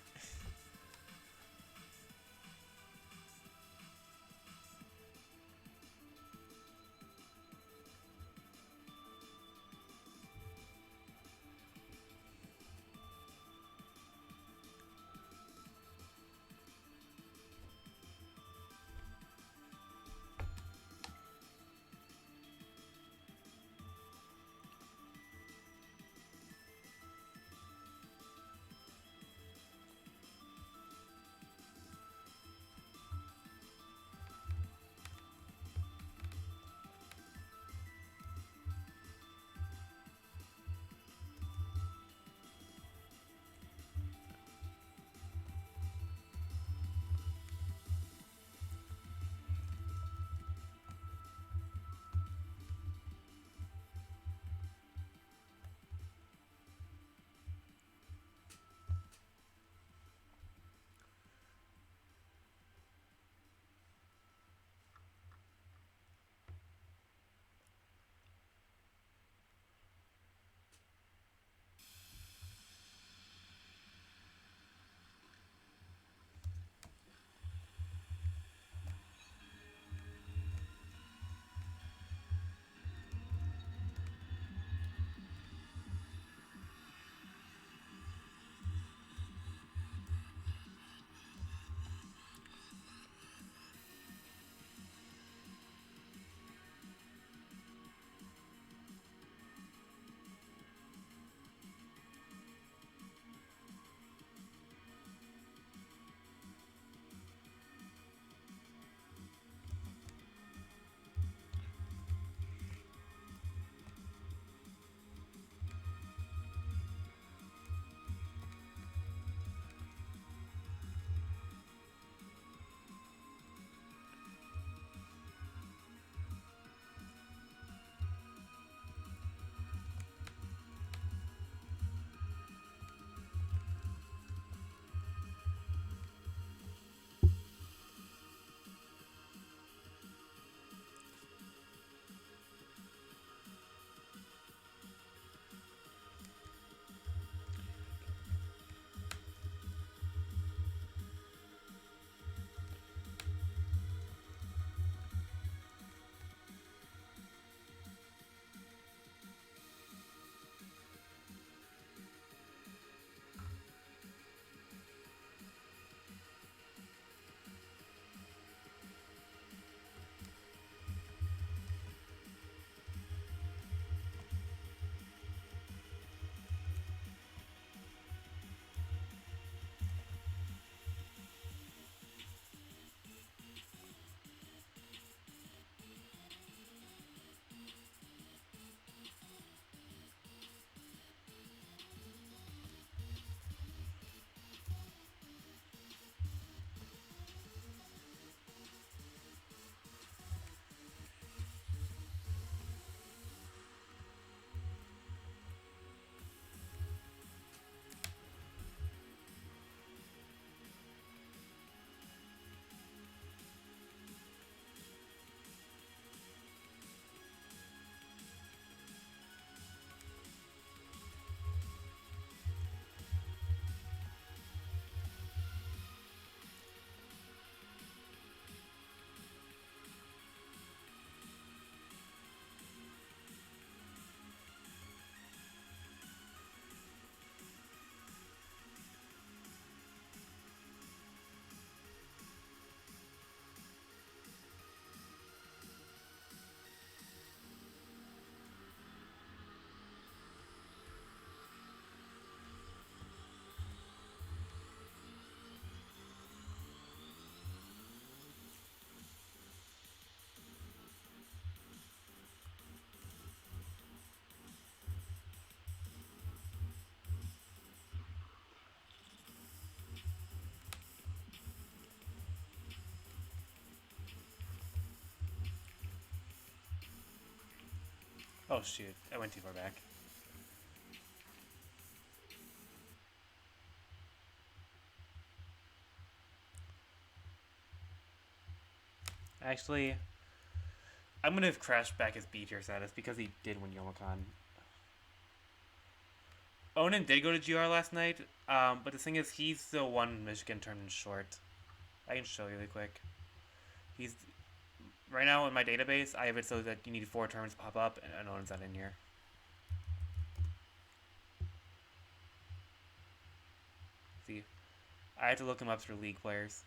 Oh shoot, I went too far back. Actually, I'm gonna have crashed back his B tier status because he did win Youmacon. Onan did go to GR last night, but the thing is, he's the one Michigan tournament short. I can show you really quick. He's right now in my database. I have it so that you need 4 tournaments to pop up, and Onan's not in here. See, I have to look him up through league players.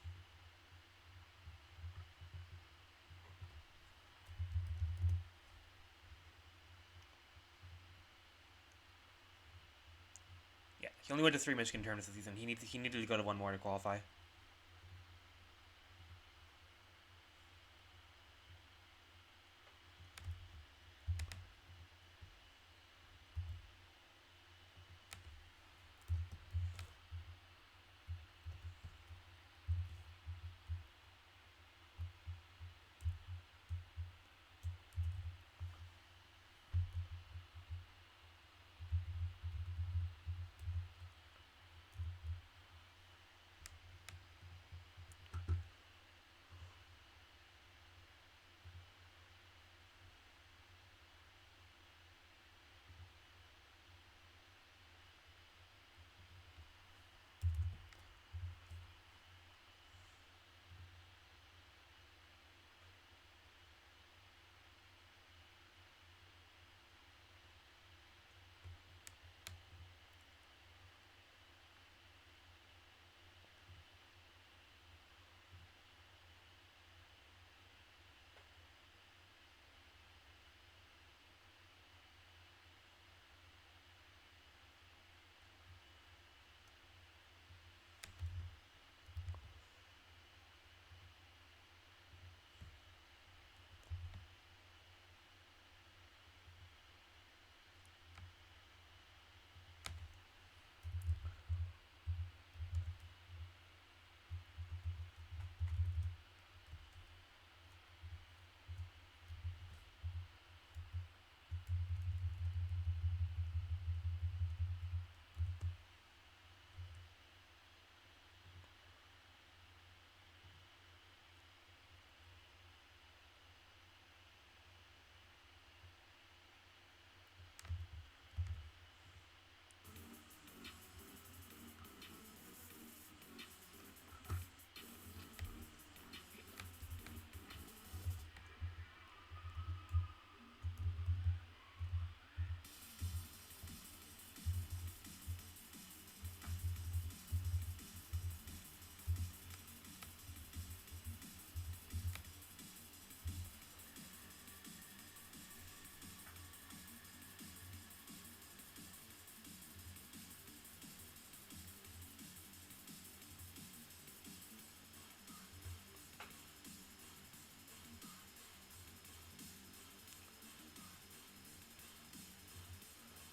Yeah, he only went to 3 Michigan tournaments this season. He needed to go to 1 more to qualify.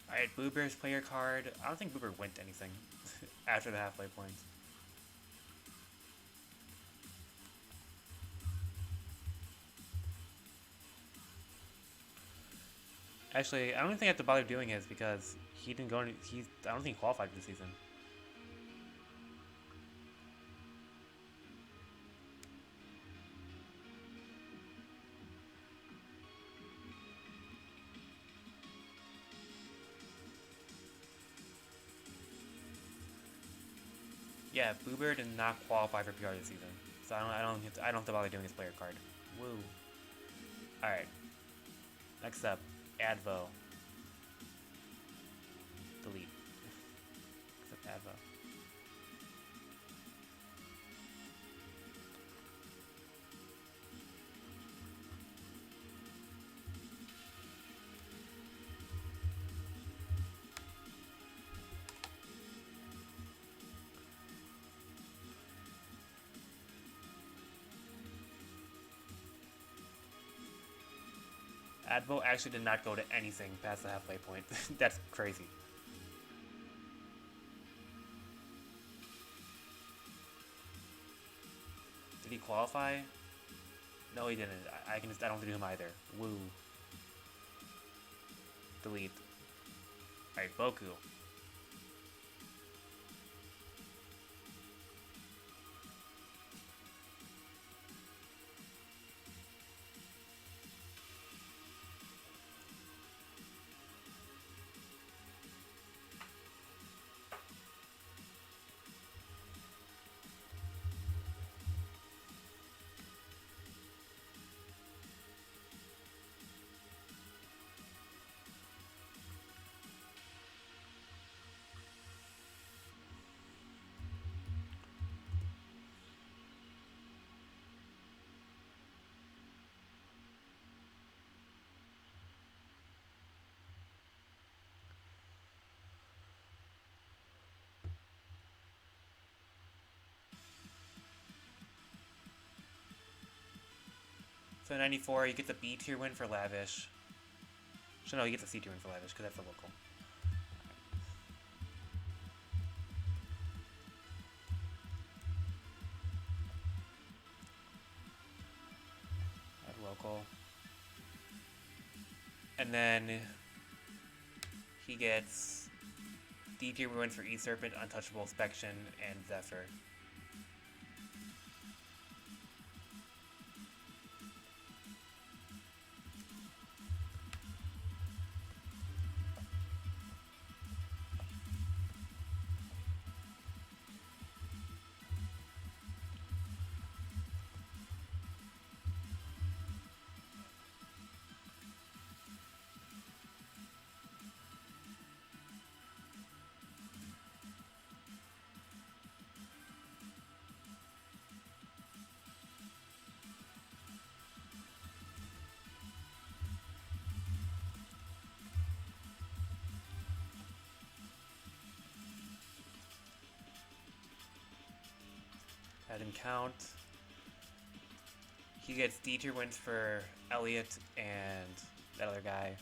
Alright, Boo Bear's player card. I don't think Boo Bear went anything after the halfway point. Actually, I don't think I have to bother doing his because he didn't go. I don't think he qualified for the season. Yeah, Boo Bear did not qualify for PR this season, so I don't have to bother doing his player card. Woo. All right. Next up, Advo. Delete. Except Advo. Advo actually did not go to anything past the halfway point. That's crazy. Did he qualify? No, he didn't. I don't have to do him either. Woo. delete. Alright, Boku. So 94, you get the B tier win for Lavish. So no, you get the C tier win for Lavish, because that's the local. Add local. And then he gets D tier wins for E Serpent, Untouchable, Spection, and Zephyr. That didn't count. He gets D tier wins for Elliot and that other guy.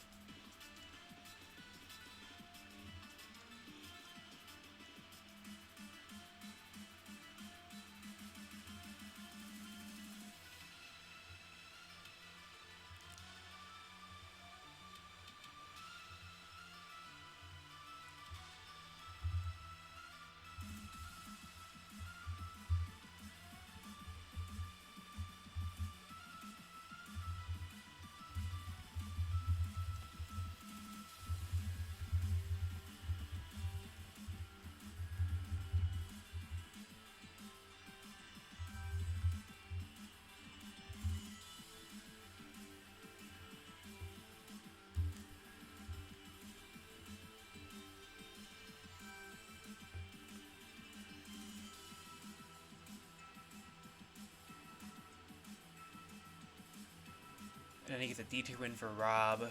And then he gets a D tier win for Rob.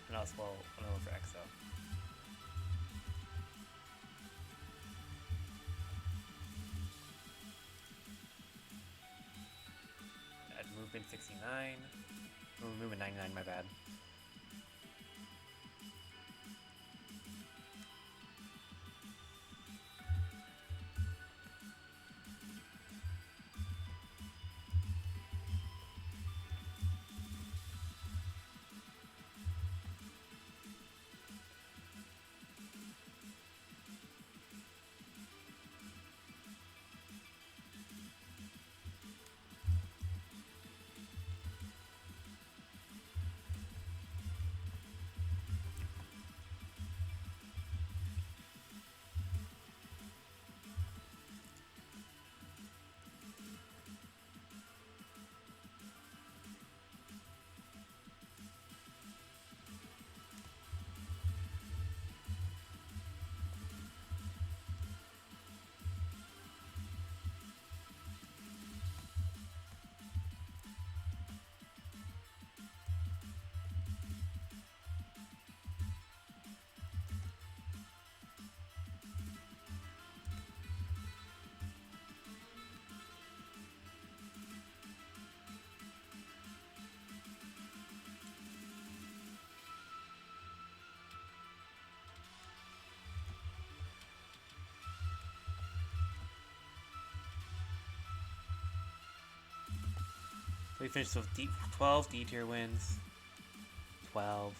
And also one for Exo. Add movement 69. Oh, movement 99, my bad. we finished with 12 D tier wins. 12.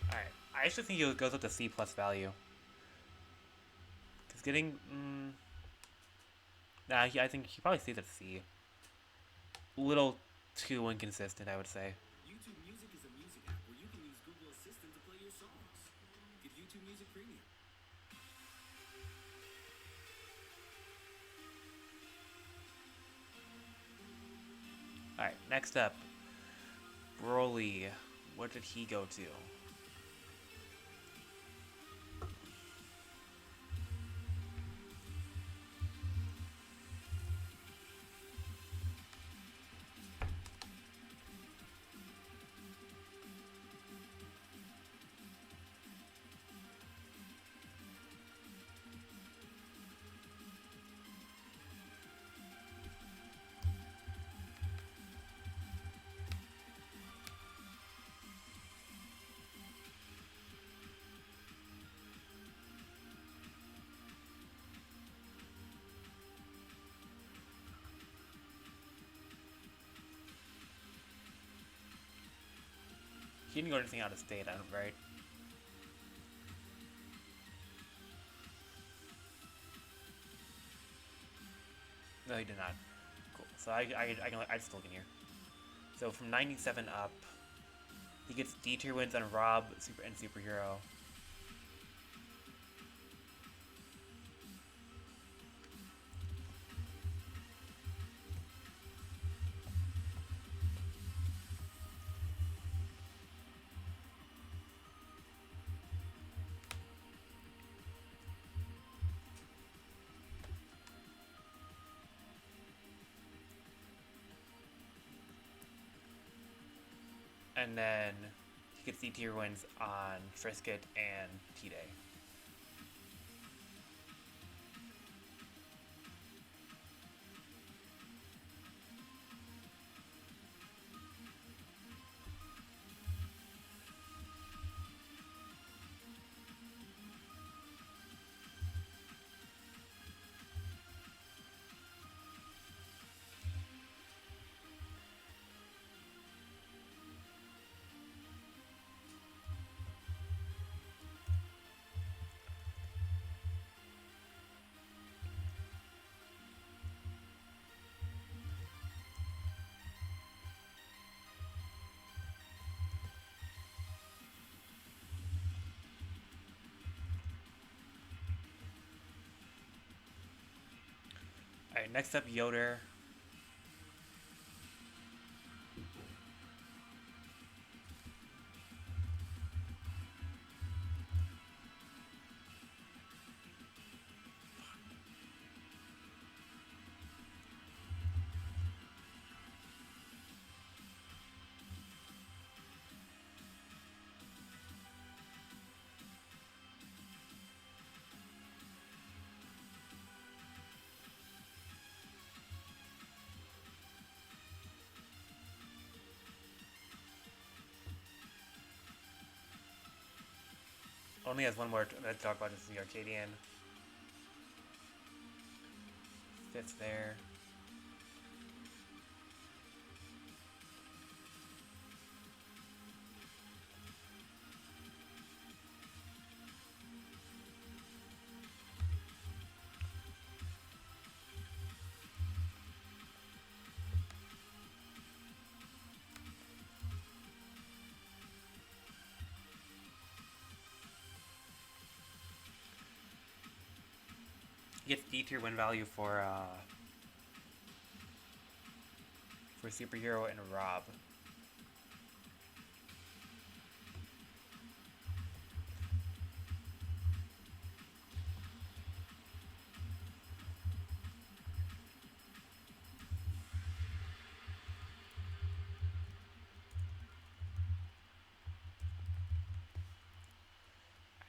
Alright, I actually think it goes up to C plus value. Because getting... nah, I think he probably stays at C. A little too inconsistent, I would say. YouTube Music is a music app where you can use Google Assistant to play your songs. Get YouTube Music Premium. Alright, next up. Broly. What did he go to? He didn't go anything out of state, right? No, he did not. Cool. So I still can hear. So from 97 up, he gets D tier wins on Rob, and Superhero. And then he gets D tier wins on Frisket and T-Day. Alright, next up, Yoder. Only has one more to talk about, this is the Arcadian. Fits there. Gets D tier win value for Superhero and Rob.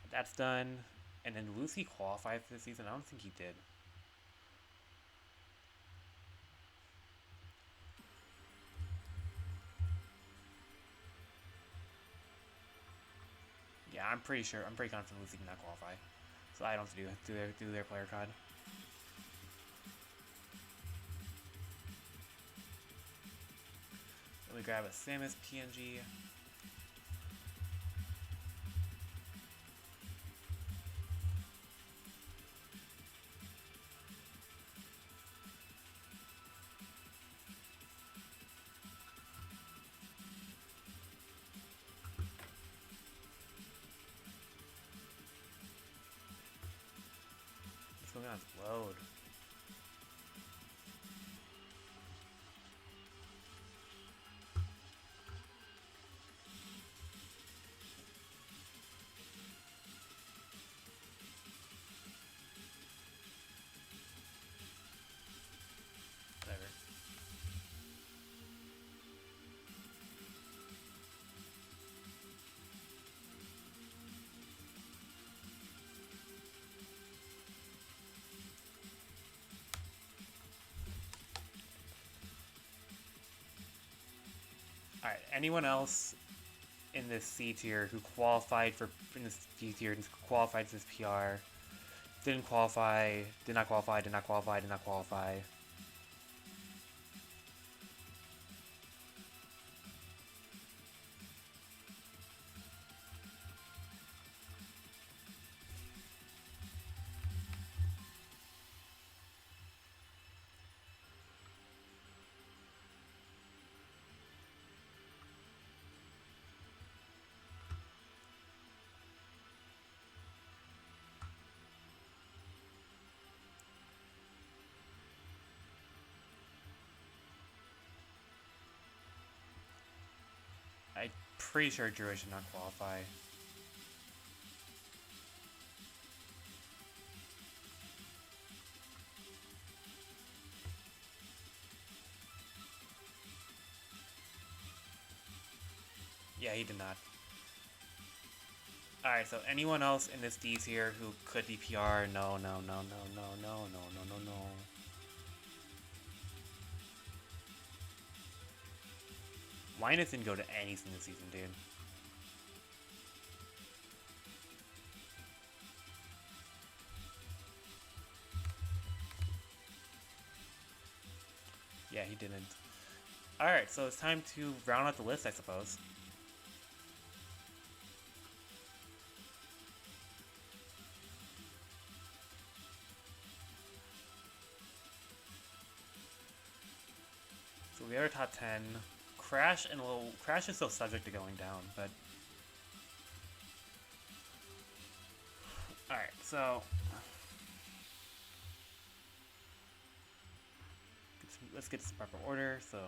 That's done. And then Lucy qualified for the season? I don't think he did. Yeah, I'm pretty confident Lucy cannot qualify. So I don't have to do their player card. Let me grab a Samus PNG. What's going on? It's load. Whatever. Alright, anyone else in this C tier who qualified for in this D tier and qualified for this PR didn't qualify, did not qualify, did not qualify, did not qualify. I'm pretty sure Druid should not qualify. Yeah, he did not. Alright, so anyone else in this D tier who could be PR? No, no, no, no, no, no, no, no, no, no. Linus didn't go to anything this season, dude. Yeah, he didn't. Alright, so it's time to round out the list, I suppose. So we are top 10. Crash and Crash is still subject to going down, but alright, so let's get some proper order. So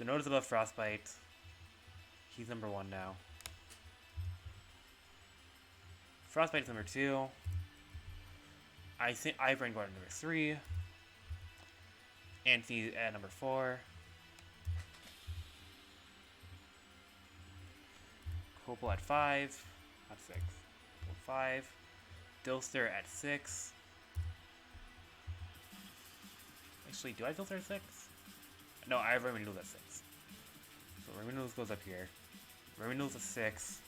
notice above Frostbite. He's number 1 now. Frostbite's number 2. I think Ivory Guard number 3. Anthony at number 4. Copel at 5. Not 6. 5. Dilster at 6. Actually, do I have Dilster at 6? No, I have Raymond Noodles at 6. So Raymond Noodles goes up here. Raymond Noodles at 6.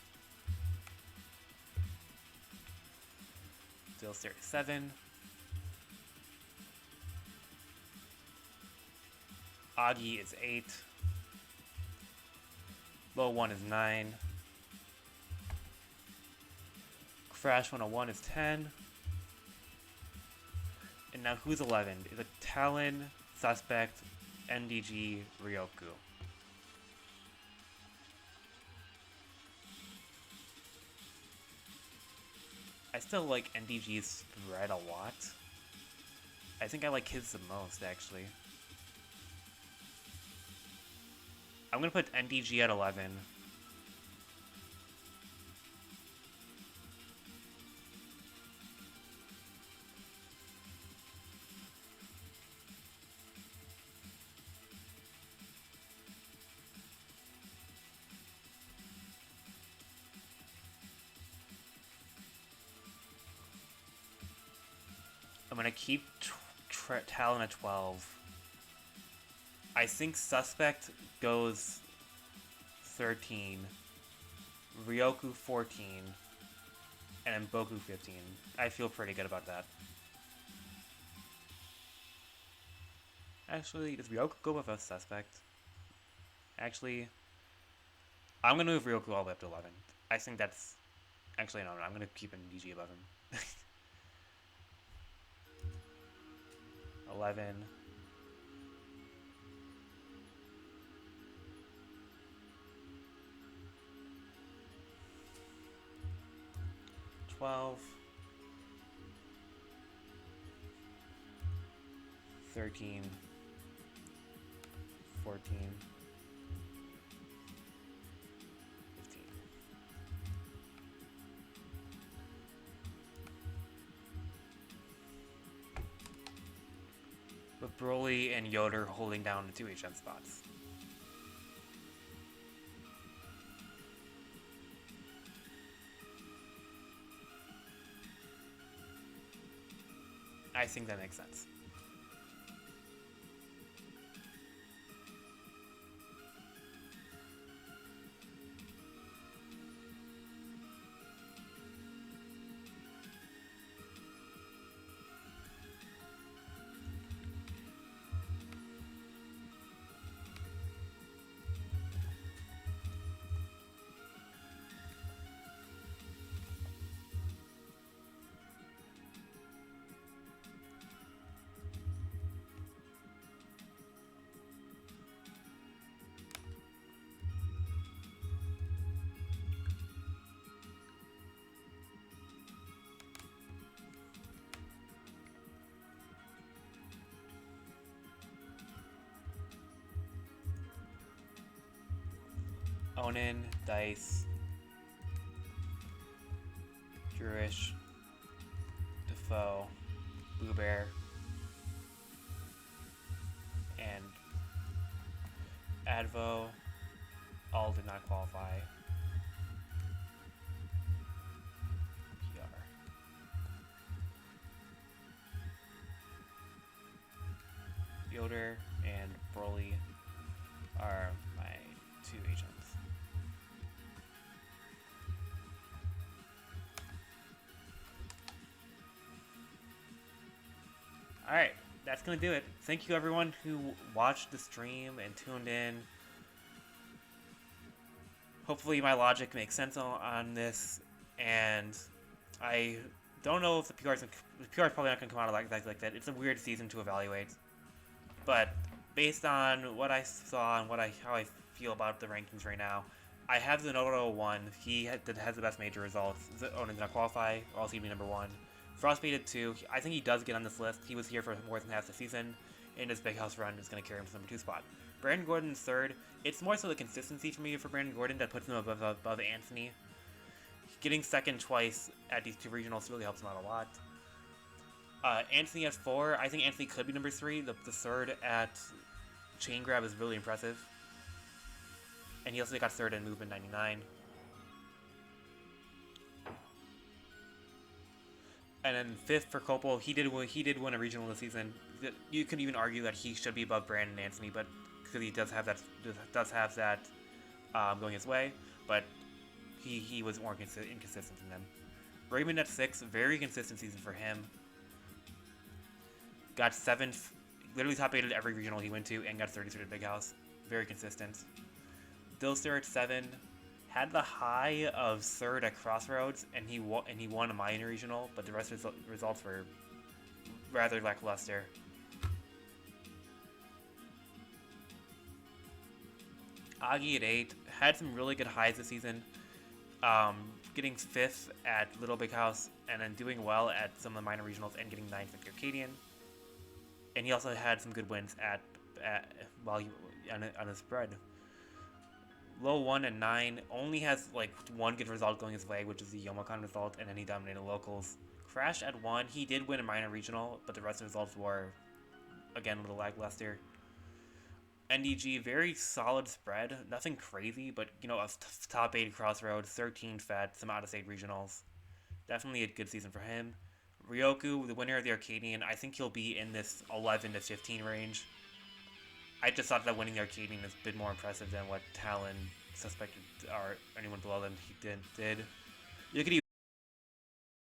Dilster at 7. Augie is 8. Low 1 is 9. Crash 101 is 10. And now who's 11? Is it Talon, Suspect, NDG, Ryoku? I still like NDG's spread a lot. I think I like his the most, actually. I'm gonna put NDG at 11. I'm gonna keep Talon at 12. I think Suspect goes 13. Ryoku 14. and then Boku 15. I feel pretty good about that. Actually, does Ryoku go above a suspect? Actually, I'm gonna move Ryoku all the way up to 11. I think that's... Actually, no, I'm gonna keep NDG above him. 11. 12. 13. 14. 15. With Broly and Yoder holding down the 2 HM spots. I think that makes sense. Onin, Dice, Jurish, Defoe, Boo Bear, and Advo all did not qualify. PR. Yoder and Broly are my 2 agents. Alright, that's going to do it. Thank you everyone who watched the stream and tuned in. Hopefully my logic makes sense on this, and I don't know if the PR is probably not going to come out like that. It's a weird season to evaluate, but based on what I saw and how I feel about the rankings right now, I have Zenodo 1. He has the best major results. Onin did not qualify, or else he'd be number 1. Frostbait at 2. I think he does get on this list. He was here for more than half the season, and his Big House run is going to carry him to the number 2 spot. Brandon Gordon's 3rd. It's more so the consistency for me for Brandon Gordon that puts him above Anthony. Getting 2nd twice at these 2 regionals really helps him out a lot. Anthony at 4. I think Anthony could be number 3. The 3rd at Chain Grab is really impressive. And he also got 3rd in Movement 99. And then 5th for Copel, he did win a regional this season. You could even argue that he should be above Brandon and Anthony, but because he does have that going his way, but he was more inconsistent than them. Raymond at 6, very consistent season for him. Got 7th, literally top 8 at every regional he went to, and got 33rd at Big House. Very consistent. Dilster at 7. Had the high of 3rd at Crossroads, and he won a minor regional, but the rest of his results were rather lackluster. Agi at 8 had some really good highs this season, getting 5th at Little Big House, and then doing well at some of the minor regionals and getting 9th at Arcadian. And he also had some good wins on his spread. Low 1 and 9 only has like 1 good result going his way, which is the Youmacon result, and then he dominated locals. Crash at 1, he did win a minor regional, but the rest of the results were, again, a little lackluster. NDG, very solid spread, nothing crazy, but a top 8 Crossroads, 13 Fed, some out-of-state regionals. Definitely a good season for him. Ryoku, the winner of the Arcadian, I think he'll be in this 11 to 15 range. I just thought that winning the Arcadian is a bit more impressive than what Talon suspected or anyone below them did. You could even